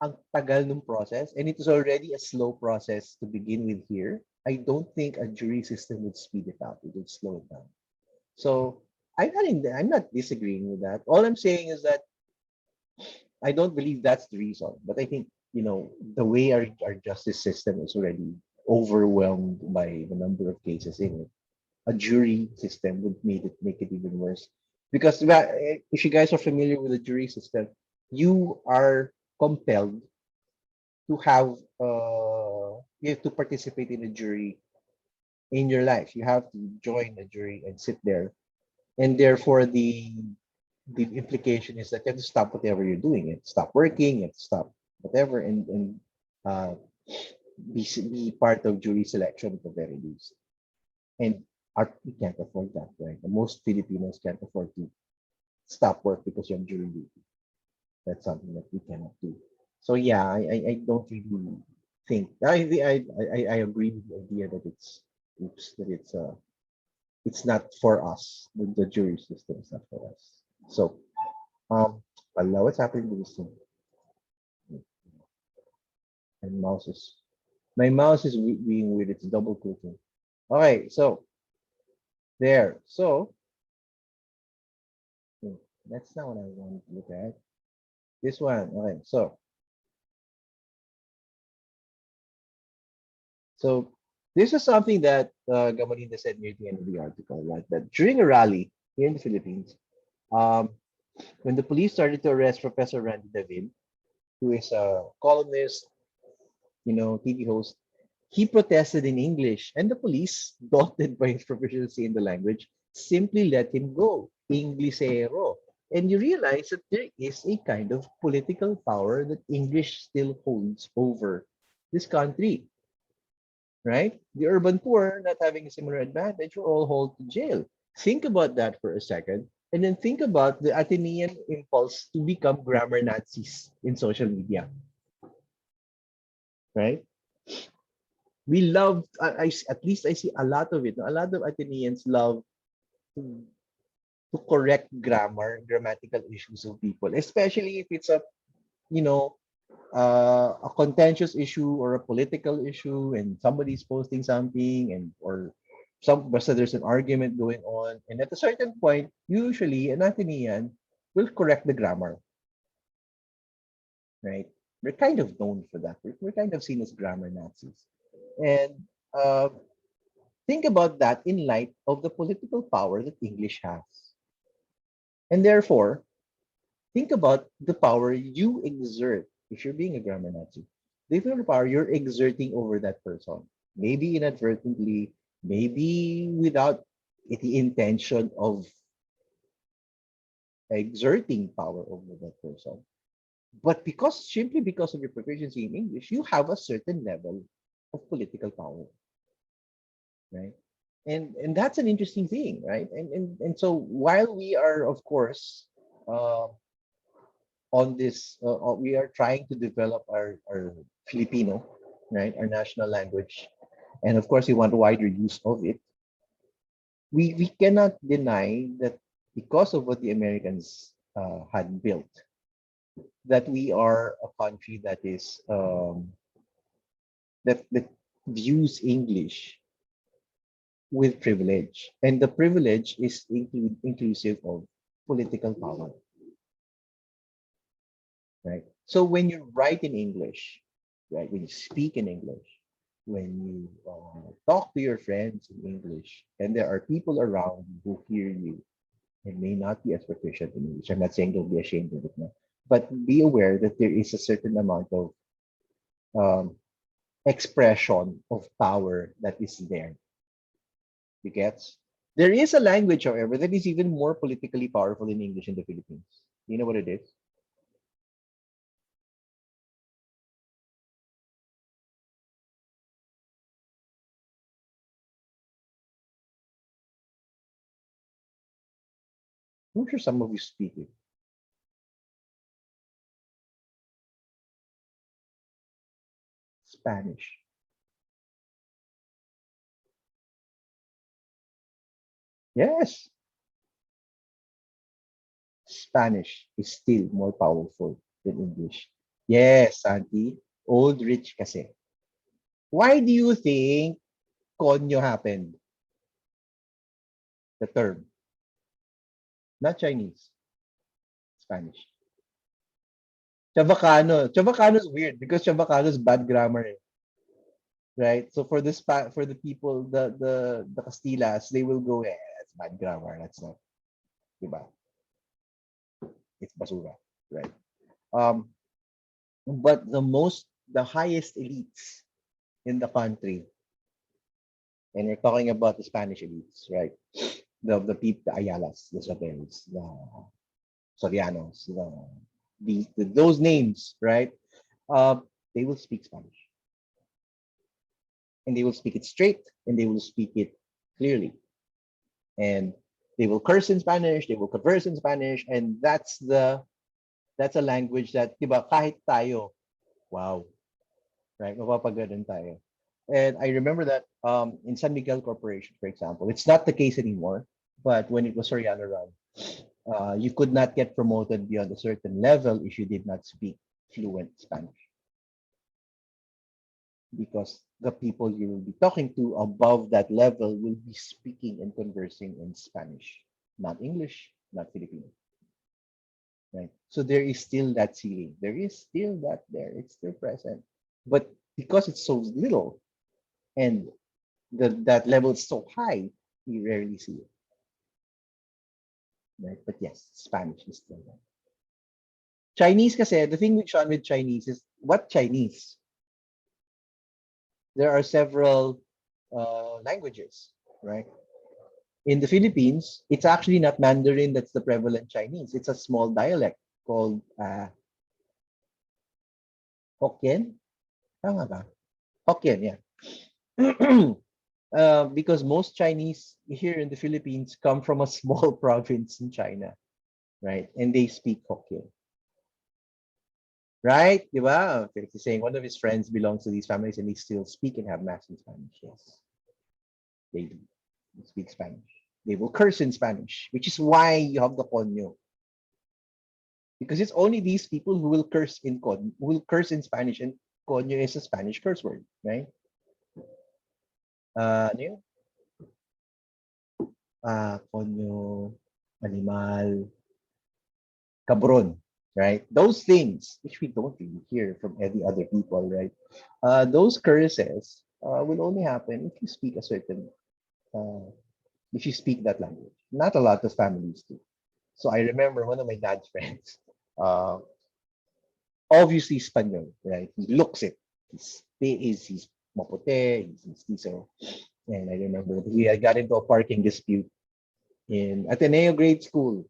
ang tagal ng process, and it is already a slow process to begin with here. I don't think a jury system would speed it up. It would slow it down. So I'm not disagreeing with that. All I'm saying is that I don't believe that's the reason. But I think, the way our justice system is already overwhelmed by the number of cases in it, a jury system would make it even worse. Because if you guys are familiar with the jury system, you are compelled to you have to participate in a jury in your life. You have to join a jury and sit there, and therefore the implication is that you have to stop whatever you're doing. You have to stop working. You have to stop whatever, and uh, be part of jury selection at the very least. And we can't afford that, right? Most Filipinos can't afford to stop work because you have jury duty. That's something that we cannot do. So yeah, I don't really think I agree with the idea that it's not for us. The jury system is not for us. So now what's happening to this thing? And my mouse is being weird. It's double clicking. Okay, so There. So that's not what I want to look at. This one. Okay. So this is something that Gamalinda said near the end of the article, right? That during a rally here in the Philippines, um, when the police started to arrest Professor Randy David, who is a columnist, TV host, he protested in English, and the police, daunted by his proficiency in the language, simply let him go. Inglesero. And you realize that there is a kind of political power that English still holds over this country, right? The urban poor not having a similar advantage were all hauled to jail. Think about that for a second. And then think about the Athenian impulse to become grammar Nazis in social media, right? We love, at least I see a lot of it. A lot of Athenians love to, to correct grammatical issues of people, especially if it's you know, a contentious issue or a political issue, and somebody's posting something, and or so there's an argument going on, and at a certain point, usually an Athenian will correct the grammar, right? We're kind of known for that. We're kind of seen as grammar Nazis, and uh, think about that in light of the political power that English has. And therefore, think about the power you exert if you're being a grammar Nazi. The power you're exerting over that person. Maybe inadvertently, maybe without the intention of exerting power over that person. But simply because of your proficiency in English, you have a certain level of political power, right? And that's an interesting thing, right? And so while we are, of course, uh, on this, we are trying to develop our Filipino, right, our national language, and of course we want wider use of it. We cannot deny that because of what the Americans had built, that we are a country that is that views English with privilege, and the privilege is inclusive of political power, right? So when you write in English, right, when you speak in English, when you talk to your friends in English, and there are people around who hear you and may not be as proficient in English, I'm not saying don't be ashamed of it, no, but be aware that there is a certain amount of um, expression of power that is there. You get? There is a language, however, that is even more politically powerful in English in the Philippines. You know what it is? I'm sure some of you speak it. Spanish. Yes, Spanish is still more powerful than English. Yes, Santi. Old rich kasi. Why do you think konyo happened? The term. Not Chinese. Spanish. Chavacano. Chavacano is weird because Chavacano is bad grammar, right? So for for the people, the Castilas, they will go, yeah, that's bad grammar. That's not, diba? It's basura, right? Um, but the highest elites in the country, and we're talking about the Spanish elites, right? The people, the Ayalas, the Soteros, the Sorianos, those names, right? Uh, they will speak Spanish, and they will speak it straight, and they will speak it clearly, and they will curse in Spanish, they will converse in Spanish, and that's a language that, diba, kahit tayo, wow, right? Mapapaganon tayo. And I remember that in San Miguel Corporation, for example, it's not the case anymore. But when it was Soriano Run, you could not get promoted beyond a certain level if you did not speak fluent Spanish. because the people you will be talking to above that level will be speaking and conversing in Spanish, not English, not Filipino, right? So there is still that ceiling. There is still that there. It's still present. But because it's so little and that level is so high, we rarely see it, right? But yes, Spanish is still there. Chinese kasi, the thing with Sean with Chinese is what Chinese? There are several languages, right? In the Philippines, it's actually not Mandarin that's the prevalent Chinese. It's a small dialect called Hokkien. Tama ba? Hokkien, yeah. Because most Chinese here in the Philippines come from a small province in China, right? And they speak Hokkien. Right? Di ba? Felix is saying one of his friends belongs to these families and they still speak and have mass in Spanish. Yes, they do. They speak Spanish. They will curse in Spanish, which is why you have the konyo. Because it's only these people who will curse in Spanish, and konyo is a Spanish curse word, right? Ano yun? Konyo, animal, cabron, right? Those things, which we don't really hear from any other people, right? Those curses will only happen if you speak a certain, if you speak that language. Not a lot of families do. So I remember one of my dad's friends, uh, obviously Spaniel, right? He looks it. He's maputi, he's mestizo. And I remember he had got into a parking dispute in Ateneo grade school.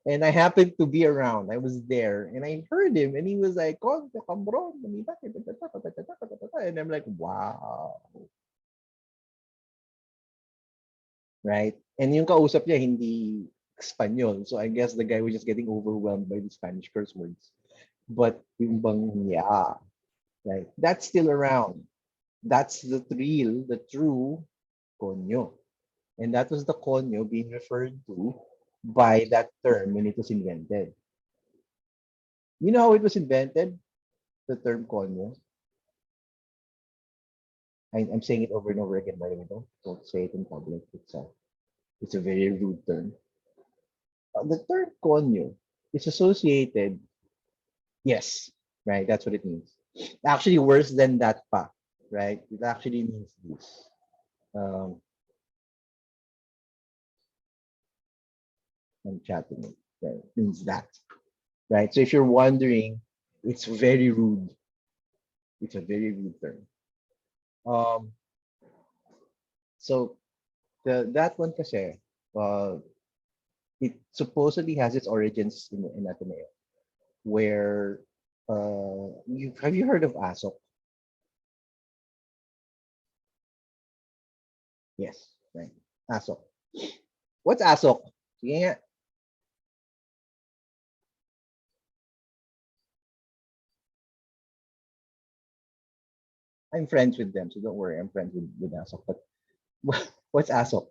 And I happened to be around. I was there and I heard him and he was like, "Oh, the cambron." And I'm like, wow. Right? And yung kausap niya hindi Espanyol. So I guess the guy was just getting overwhelmed by the Spanish curse words. But yung bang, yeah, right? That's still around. That's the true konyo. And that was the konyo being referred to by that term when it was invented. You know how it was invented? The term konyo. I'm saying it over and over again, by the way. Don't say it in public. It's a very rude term. The term konyo is associated, yes, right? That's what it means. Actually, worse than that pa, right? It actually means this. I'm chatting it. Right? It means that, right? So if you're wondering, it's very rude. It's a very rude term. Um, so that one kasi, it supposedly has its origins in Ateneo, where have you heard of ASOC? Yes, right. ASOC. What's ASOC? Sige nga. I'm friends with them, so don't worry. I'm friends with ASOC. But what's ASOC?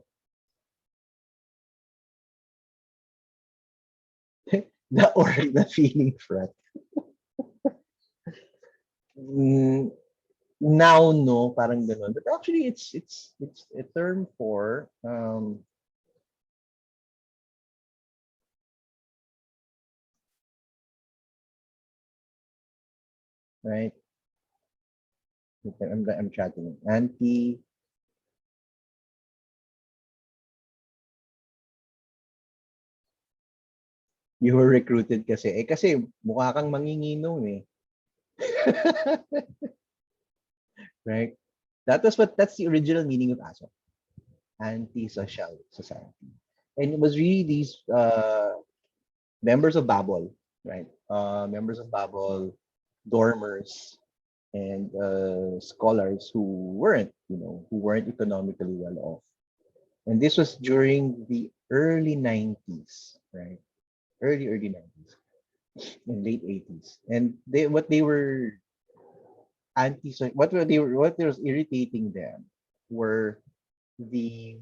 The feeling fret. Now, no, parang ganun. But actually, it's a term for right. I'm chatting. Anti. You were recruited kasi. Kasi mukha kang manginginom eh. Right? That's the original meaning of ASO. Anti-social society. And it was really these members of Babel, right? Members of Babel, dormers, and scholars who weren't economically well off. And this was during the early 90s, right? Early 90s and late 80s. And they were what was irritating them were the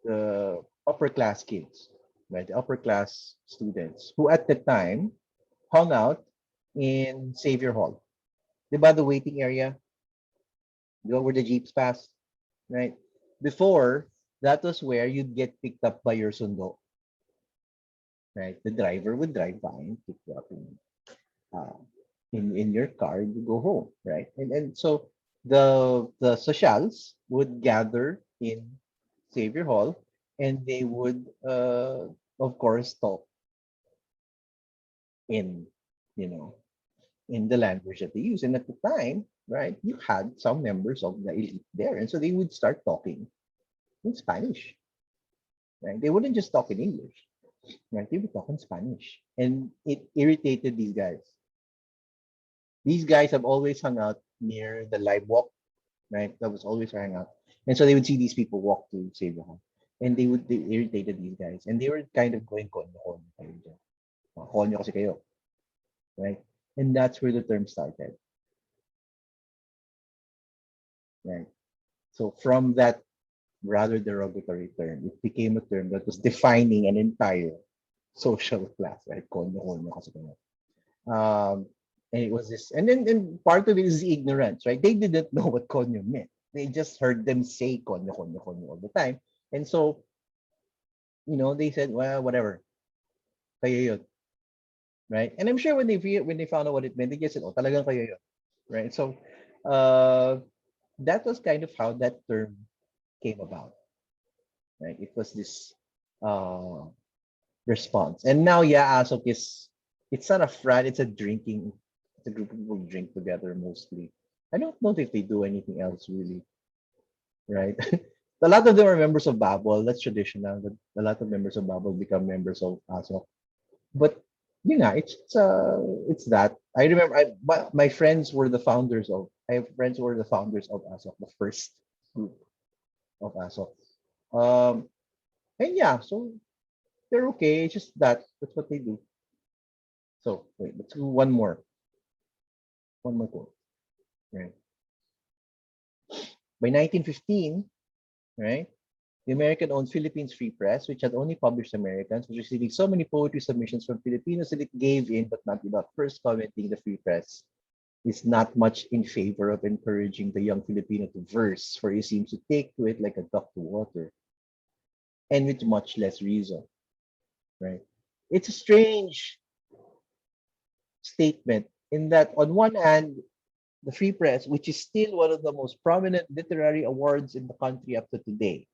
the upper class kids, right? The upper class students who at the time hung out in Xavier Hall. Diba, the waiting area, diba, where the jeeps pass, right? Before, that was where you'd get picked up by your sundo, right? The driver would drive by and pick you up uh, in your car and you go home, right? And so the socials would gather in Xavier Hall and they would of course talk in, you know, in the language that they use. And at the time, right, you had some members of the elite there. And so they would start talking in Spanish, right? They wouldn't just talk in English, right? They would talk in Spanish. And it irritated these guys. These guys have always hung out near the live walk, right? That was always our hangout. And so they would see these people walk to Xavier Hall. And they irritated these guys. And they were kind of going, konyo kayo dyan. Konyo kasi kayo, right? And that's where the term started, right? So from that rather derogatory term, it became a term that was defining an entire social class, right? Konyo kasi kayo. And it was this, and then and part of it is ignorance, right? They didn't know what konyo meant. They just heard them say konyo all the time. And so, you know, they said, well, whatever. Kayo yun. Right? And I'm sure when they found out what it meant, they just said, oh, talagang kayo yun. Right? So that was kind of how that term came about. Right? It was this response. And now, yeah, ASOC is, it's not a frat, it's a drinking, it's a group of people who drink together mostly. I don't know if they do anything else really. Right? A lot of them are members of Babel. That's traditional. But a lot of members of Babel become members of ASOC. But you know, it's that. I remember my friends were the founders of. I have friends who were the founders of ASOC, the first group of ASOC. And yeah, so they're okay. It's just that's what they do. So wait, let's do one more quote. Right. By 1915, right, the American-owned Philippines Free Press, which had only published Americans, was receiving so many poetry submissions from Filipinos that it gave in, but not without first commenting the Free Press is not much in favor of encouraging the young Filipino to verse, for he seems to take to it like a duck to water, and with much less reason, right? It's a strange statement in that, on one hand, the Free Press, which is still one of the most prominent literary awards in the country up to today,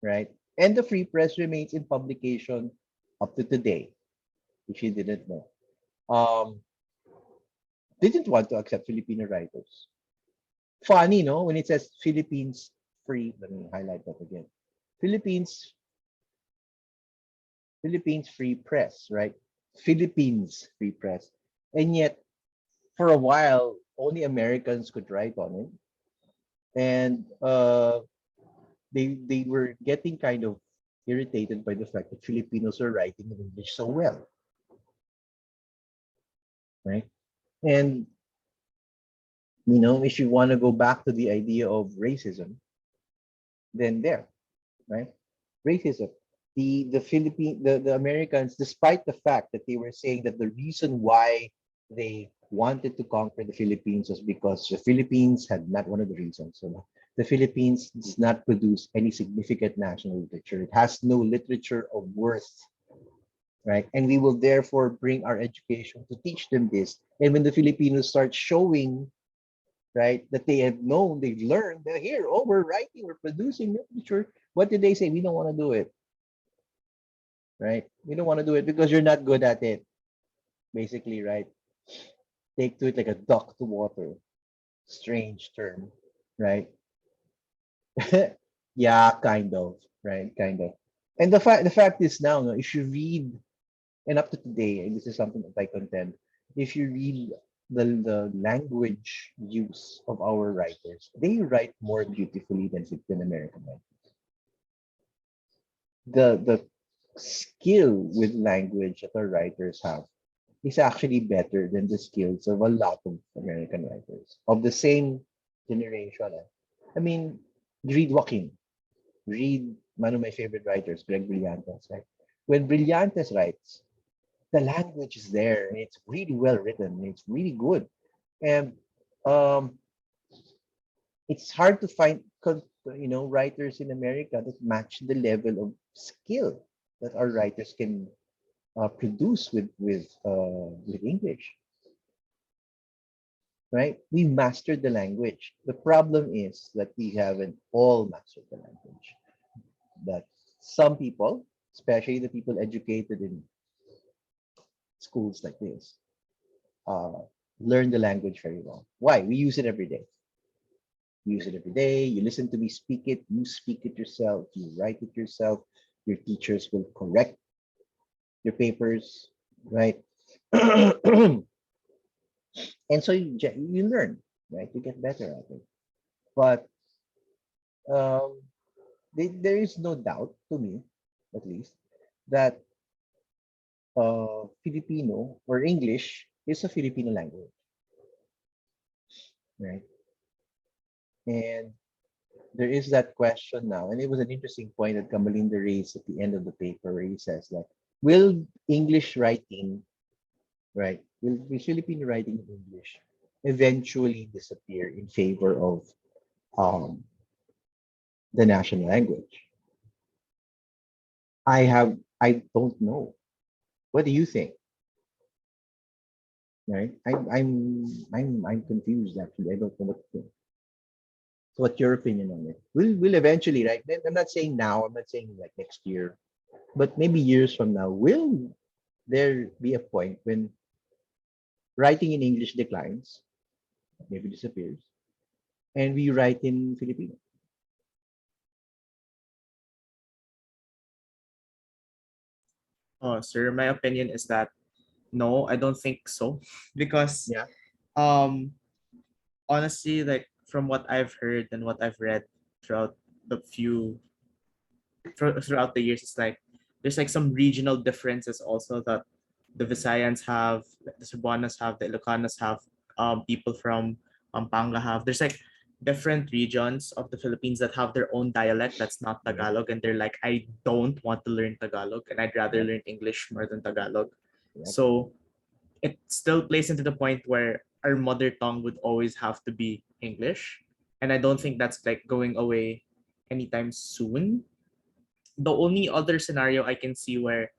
right? And the Free Press remains in publication up to today, if you didn't know. Didn't want to accept Filipino writers. Funny, no? When it says Philippines Free, let me highlight that again. Philippines Free Press, right? Philippines Free Press. And yet, for a while, only Americans could write on it. And they were getting kind of irritated by the fact that Filipinos are writing in English so well. Right? And you know, if you want to go back to the idea of racism, then there, right? Racism. The Americans, despite the fact that they were saying that the reason why they wanted to conquer the Philippines was because the Philippines had not, one of the reasons. So the Philippines does not produce any significant national literature. It has no literature of worth, right? And we will therefore bring our education to teach them this. And when the Filipinos start showing, right, that they have known, they've learned, they're here, oh, we're writing, we're producing literature. What did they say? We don't want to do it, right? We don't want to do it because you're not good at it, basically, right? Take to it like a duck to water. Strange term, right? Yeah, kind of, right? Kind of. And the fact is now, no, if you read, and up to today, and this is something that I contend, if you read the language use of our writers, they write more beautifully than American writers. The skill with language that our writers have is actually better than the skills of a lot of American writers of the same generation. I mean, read Joaquin, read one of my favorite writers, Greg Brillantes, right? When Brillantes writes, the language is there and it's really well written and it's really good. And um, it's hard to find writers in America that match the level of skill that our writers can produce with English, right? We mastered the language. The problem is that we haven't all mastered the language. That some people, especially the people educated in schools like this, uh, learn the language very well. Why? We use it every day. You use it every day. You listen to me speak it. You speak it yourself. You write it yourself. Your teachers will correct your papers, right? And so you learn, right? You get better at it. But um, there is no doubt to me, at least, that Filipino or English is a Filipino language, right? And there is that question now, and it was an interesting point that Kamalinda raised at the end of the paper, where he says that will English writing, right, will Filipino writing in English eventually disappear in favor of um, the national language? I don't know. What do you think? Right? I'm confused actually. I don't know what to think. So what's your opinion on it? Will eventually, right? I'm not saying now, I'm not saying like next year, but maybe years from now, will there be a point when writing in English declines, maybe disappears, and we write in Filipino? Oh, sir, my opinion is that no, I don't think so. Because Yeah. um honestly, like from what I've heard and what I've read throughout the throughout the years, it's like there's like some regional differences also that the Visayans have, the Cebuanos have, the Ilocanos have, people from Pampanga have. There's like different regions of the Philippines that have their own dialect that's not Yeah. Tagalog, and they're like, I don't want to learn Tagalog, and I'd rather Yeah. learn English more than Tagalog. Yeah. So it still plays into the point where our mother tongue would always have to be English, and I don't think that's like going away anytime soon. The only other scenario I can see where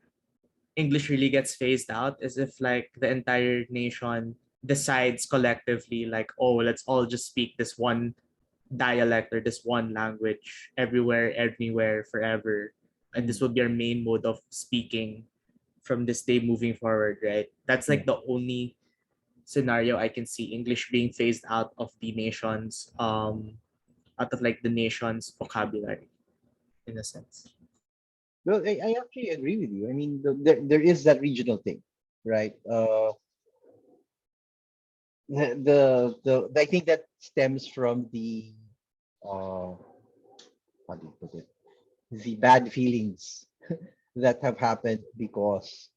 English really gets phased out is if like the entire nation decides collectively like, oh, let's all just speak this one dialect or this one language everywhere, anywhere, forever. And this will be our main mode of speaking from this day moving forward, right? That's Yeah. like the only scenario I can see English being phased out of the nation's out of like the nation's vocabulary in a sense. Well, I actually agree with you. I mean, there is that regional thing, right? I think that stems from the uh, how do you put it? The bad feelings that have happened because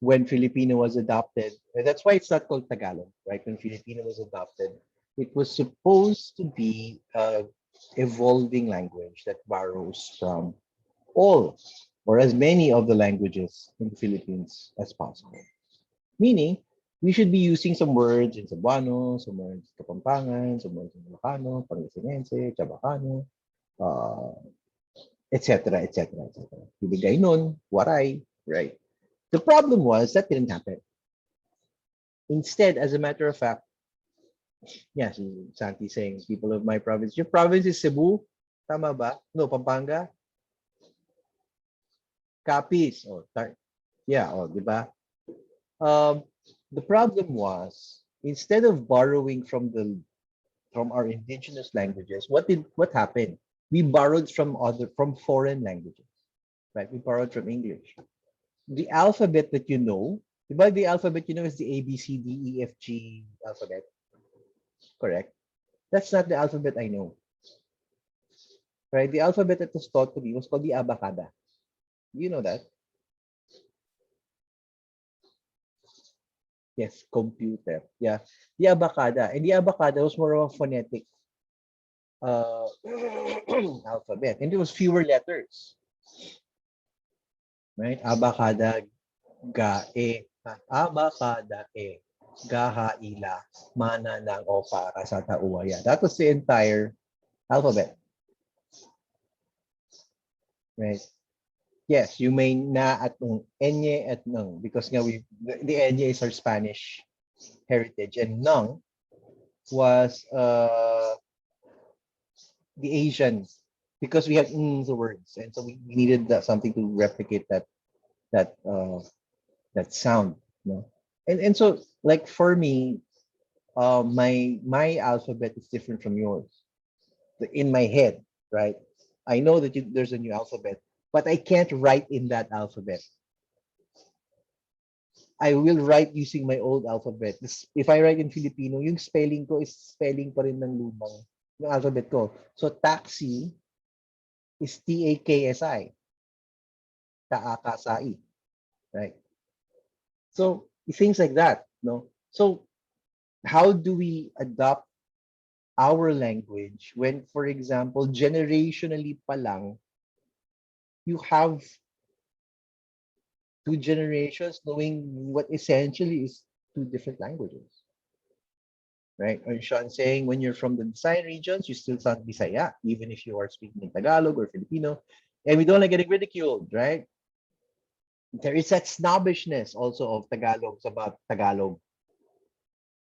when Filipino was adopted, that's why it's not called Tagalog, right? When Filipino was adopted, it was supposed to be a evolving language that borrows from all or as many of the languages in the Philippines as possible. Meaning, we should be using some words in Cebuano, some words in Kapampangan, some words in Ilocano, Pangasinense, Chabacano, uh, etc., etc., etc. Ibigay nun, waray, right? The problem was that didn't happen. Instead, as a matter of fact, yes, Santi saying, people of my province, your province is Cebu, tama ba? No, Pampanga, Capiz, yeah, di ba? Um, the problem was instead of borrowing from our indigenous languages, what happened? We borrowed from foreign languages, right? We borrowed from English. The alphabet that you know, the alphabet you know is the A B C D E F G alphabet, correct? That's not the alphabet I know, right? The alphabet that was taught to me was called the abacada. You know that? Yes, computer. Yeah, the abacada, and the abacada was more of a phonetic uh, alphabet, and it was fewer letters, right? Abacada, ga, e, abacada, e. Gaha, Ila, Mana, Nang, O, Para, Sata, Uwaya. That was the entire alphabet, right? Yes, you may na at nung, enye at nung, because nga the enye is our Spanish heritage, and nung was the Asian, because we have the words, and so we needed something to replicate that that sound, you know. And so like for me, my alphabet is different from yours. In my head, right? I know that there's a new alphabet, but I can't write in that alphabet. I will write using my old alphabet. If I write in Filipino, yung spelling ko is spelling pa rin ng lumang yung alphabet ko. So taxi is T-A-K-S-I. Taakasai, right? So things like that, no? So how do we adopt our language when, for example, generationally pa lang, you have two generations knowing what essentially is two different languages, right? Or Sean saying when you're from the Visayan regions, you still sound Bisaya, even if you are speaking in Tagalog or Filipino, and we don't like getting ridiculed, right? There is that snobbishness also of Tagalogs about Tagalog.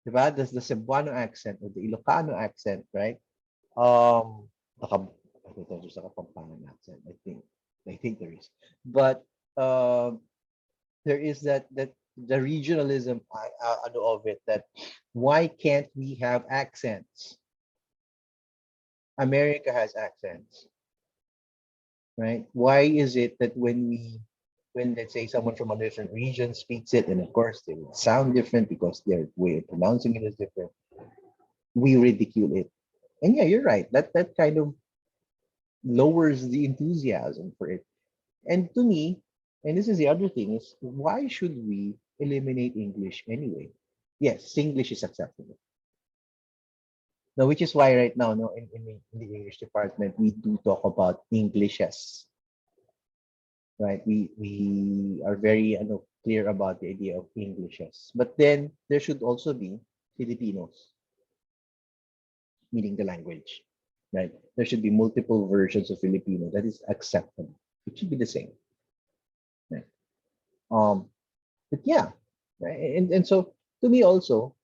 Diba? There's the Cebuano accent or the Ilocano accent, right? I think there's a Kapampangan accent. I think there is, but there is that the regionalism of it, that why can't we have accents? America has accents, right? Why is it that when let's say someone from a different region speaks it, and of course they will sound different because their way of pronouncing it is different, we ridicule it? And yeah, you're right. That kind of lowers the enthusiasm for it. And to me, and this is the other thing, is why should we eliminate English anyway? Yes, English is acceptable. Now, which is why right now, no, in the English department, we do talk about Englishes, right? We are very clear about the idea of Englishes. But then there should also be Filipinos, meaning the language, right? There should be multiple versions of Filipino that is acceptable. It should be the same, right? But yeah, right? And so to me also,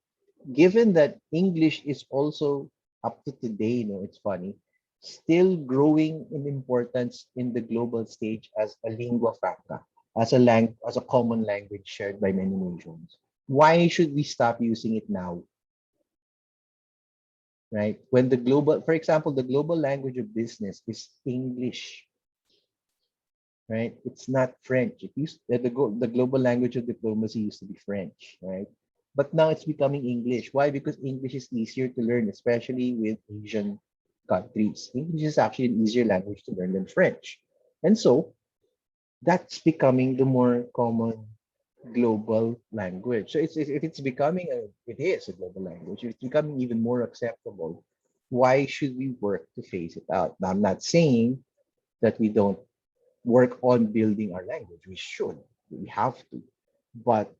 given that English is also up to today, it's funny, still growing in importance in the global stage as a lingua franca, as a common language shared by many nations. Why should we stop using it now? Right? When for example, the global language of business is English, right? It's not French. The global language of diplomacy used to be French, right? But now it's becoming English. Why? Because English is easier to learn, especially with Asian countries. English is actually an easier language to learn than French. And so that's becoming the more common global language. So if it's becoming it is a global language, if it's becoming even more acceptable, why should we work to phase it out? Now, I'm not saying that we don't work on building our language. We should. We have to. But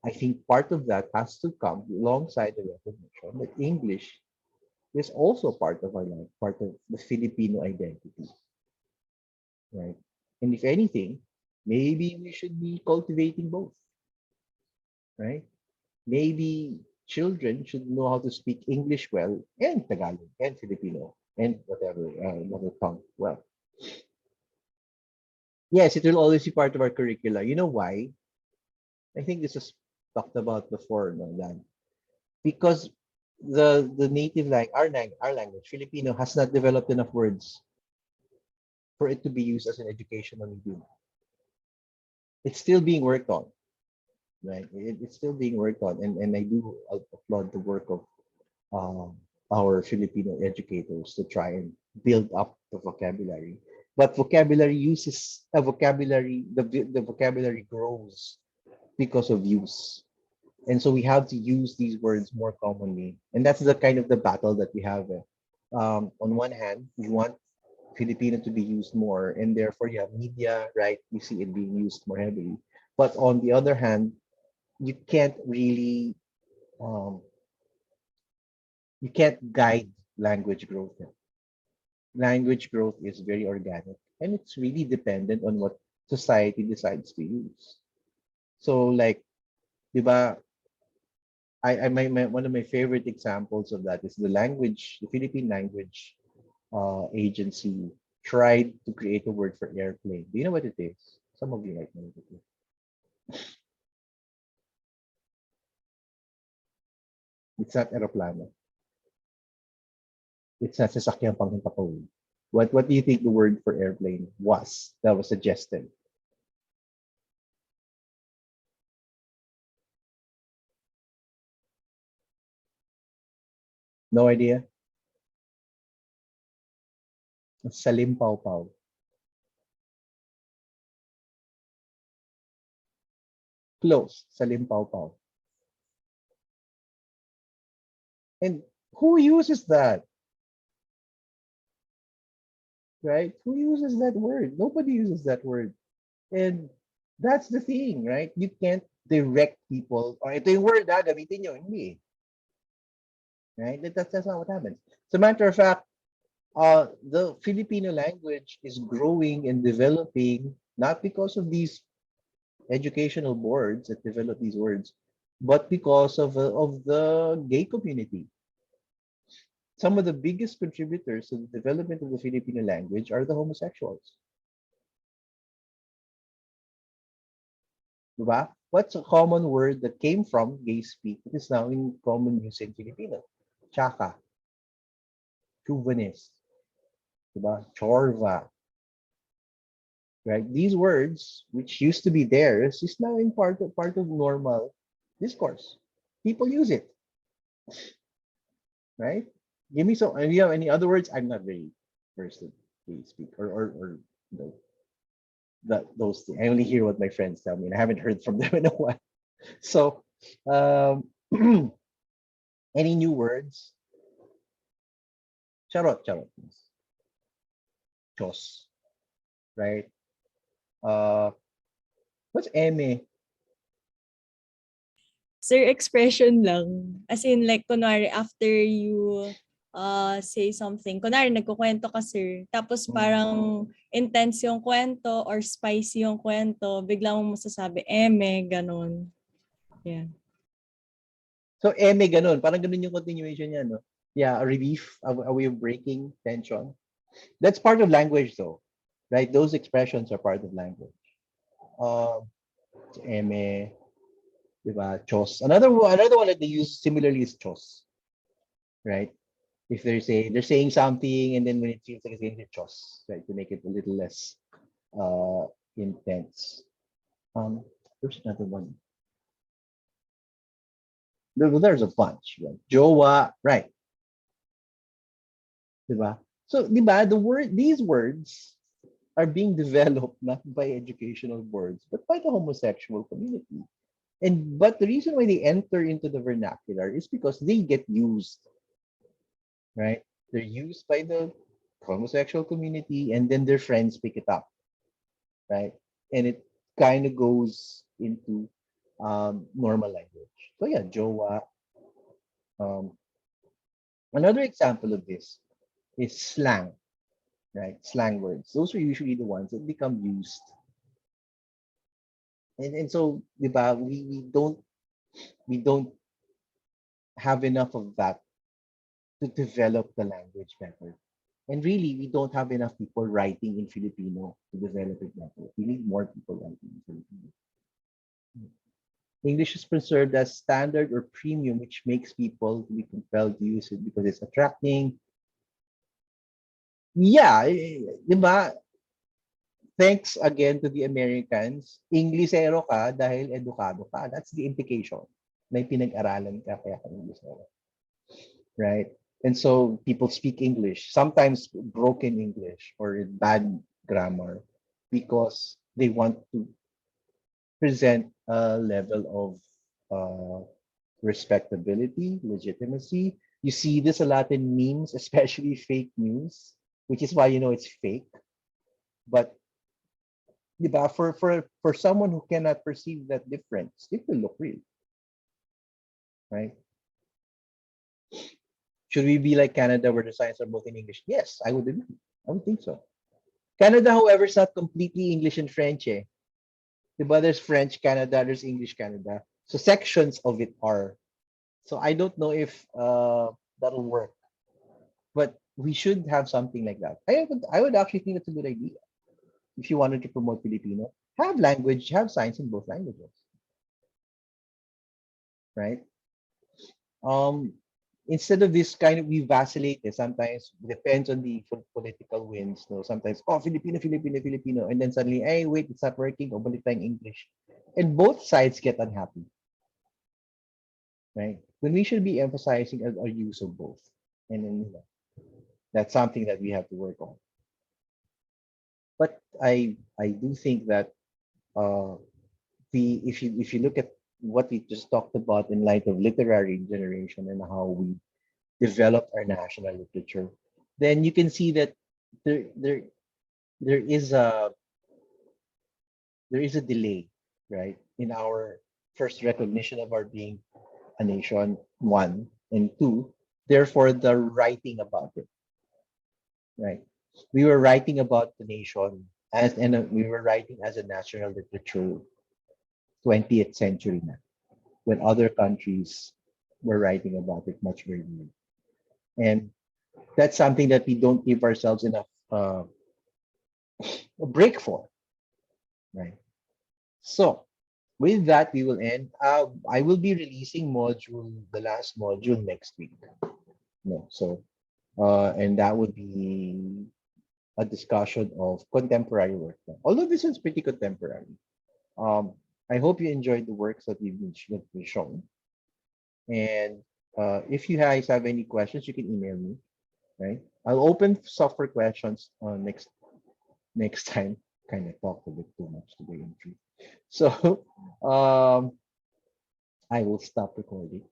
I think part of that has to come alongside the recognition that English is also part of our life, part of the Filipino identity, right? And if anything, maybe we should be cultivating both, right? Maybe children should know how to speak English well and Tagalog and Filipino and whatever mother tongue well. Yes, it will always be part of our curricula. You know why? I think this was talked about before, no, Dan? Because the native our language, Filipino, has not developed enough words for it to be used as an educational medium. It's still being worked on, right? It's still being worked on, and I do applaud the work of our Filipino educators to try and build up the vocabulary. But the vocabulary grows because of use. And so we have to use these words more commonly. And that's the kind of the battle that we have. On one hand, we want Filipino to be used more, and therefore you have media, right? You see it being used more heavily. But on the other hand, you can't really um, you can't guide language growth. Language growth is very organic and it's really dependent on what society decides to use. So like, di ba, one of my favorite examples of that is the Philippine language agency tried to create a word for airplane. Do you know what it is? Some of you might know what it is. It's not aeroplano. It's not sasakyang panghimpapawid. What do you think the word for airplane was that was suggested? No idea? Salimpawpaw. Close. Salimpawpaw. And who uses that? Right? Who uses that word? Nobody uses that word. And that's the thing, right? You can't direct people. Oh, ito yung word, gamitin nyo. Hindi. Right? That's not what happens. As a matter of fact, the Filipino language is growing and developing not because of these educational boards that develop these words, but because of the gay community. Some of the biggest contributors to the development of the Filipino language are the homosexuals. Diba? What's a common word that came from gay speak? It is now in common use in Filipino. Chaka. Chauvinist. Diba? Chorva. Right? These words, which used to be theirs, is now in part of normal discourse. People use it. Right? Give me some. Do you have any other words? I'm not very versed in gay speak or you know, those things. I only hear what my friends tell me, and I haven't heard from them in a while. So, any new words? Charot, charot. Chos, right? What's eme? Sir, expression lang. As in, like, kunwari, after you say something, kunwari, nagkukwento ka, sir, tapos parang intense yung kwento or spicy yung kwento, bigla mo masasabi, eme, ganun. Yeah. So, eme ganun. Parang ganun yung continuation niya, no? Yeah, a relief, a way of breaking tension. That's part of language, though, right? Those expressions are part of language. Eme, diba? Chos. Another one that they use similarly is chos, right? If they're saying something and then when it feels like it's going to chos, right? To make it a little less intense. There's another one. There's a bunch. Right? Jowa, right? Diba? So, diba, these words are being developed not by educational boards, but by the homosexual community. But the reason why they enter into the vernacular is because they get used, right? They're used by the homosexual community, and then their friends pick it up, right? And it kind of goes into normal language. So yeah, Jowa. Another example of this is slang, right? Slang words. Those are usually the ones that become used. And so, diba, we don't have enough of that to develop the language better. And really, we don't have enough people writing in Filipino to develop it better. We need more people writing in Filipino. English is preserved as standard or premium, which makes people be compelled to use it because it's attracting. Yeah, diba? Thanks again to the Americans, Inglesero ka dahil edukado ka. That's the implication. May pinag-aralan ka kaya ka Inglesero. Right? And so people speak English, sometimes broken English or bad grammar because they want to present a level of respectability, legitimacy. You see this a lot in memes, especially fake news, which is why you know it's fake. But diba, for someone who cannot perceive that difference, it will look real. right? Should we be like Canada where the signs are both in English? Yes, I would agree. I would think so. Canada, however, is not completely English and French. Eh? Diba, there's French Canada, there's English Canada. So sections of it are. So I don't know if that'll work, but we should have something like that. I would actually think that's a good idea. If you wanted to promote Filipino, have language, have signs in both languages, right? Um, Instead of this kind of, we vacillate. Sometimes depends on the political winds. No, sometimes Filipino, Filipino, Filipino, and then suddenly, hey, wait, it's not working. O balik tayong English, and both sides get unhappy, right? When we should be emphasizing our use of both, and then that's something that we have to work on. But I do think that if you look at what we just talked about in light of literary generation and how we developed our national literature, then you can see that there there there is a delay, right, in our first recognition of our being a nation, one, and two, therefore the writing about it, right? We were writing about the nation we were writing as a national literature 20th century now, when other countries were writing about it much earlier. And that's something that we don't give ourselves enough a break for, right? So with that, we will end. I will be releasing the last module next week. No, so and that would be a discussion of contemporary work. Although this is pretty contemporary. Um, I hope you enjoyed the works that we've been shown. And if you guys have any questions, you can email me. Right? I'll open software questions next time. Kind of talked a bit too much today in truth. So I will stop recording.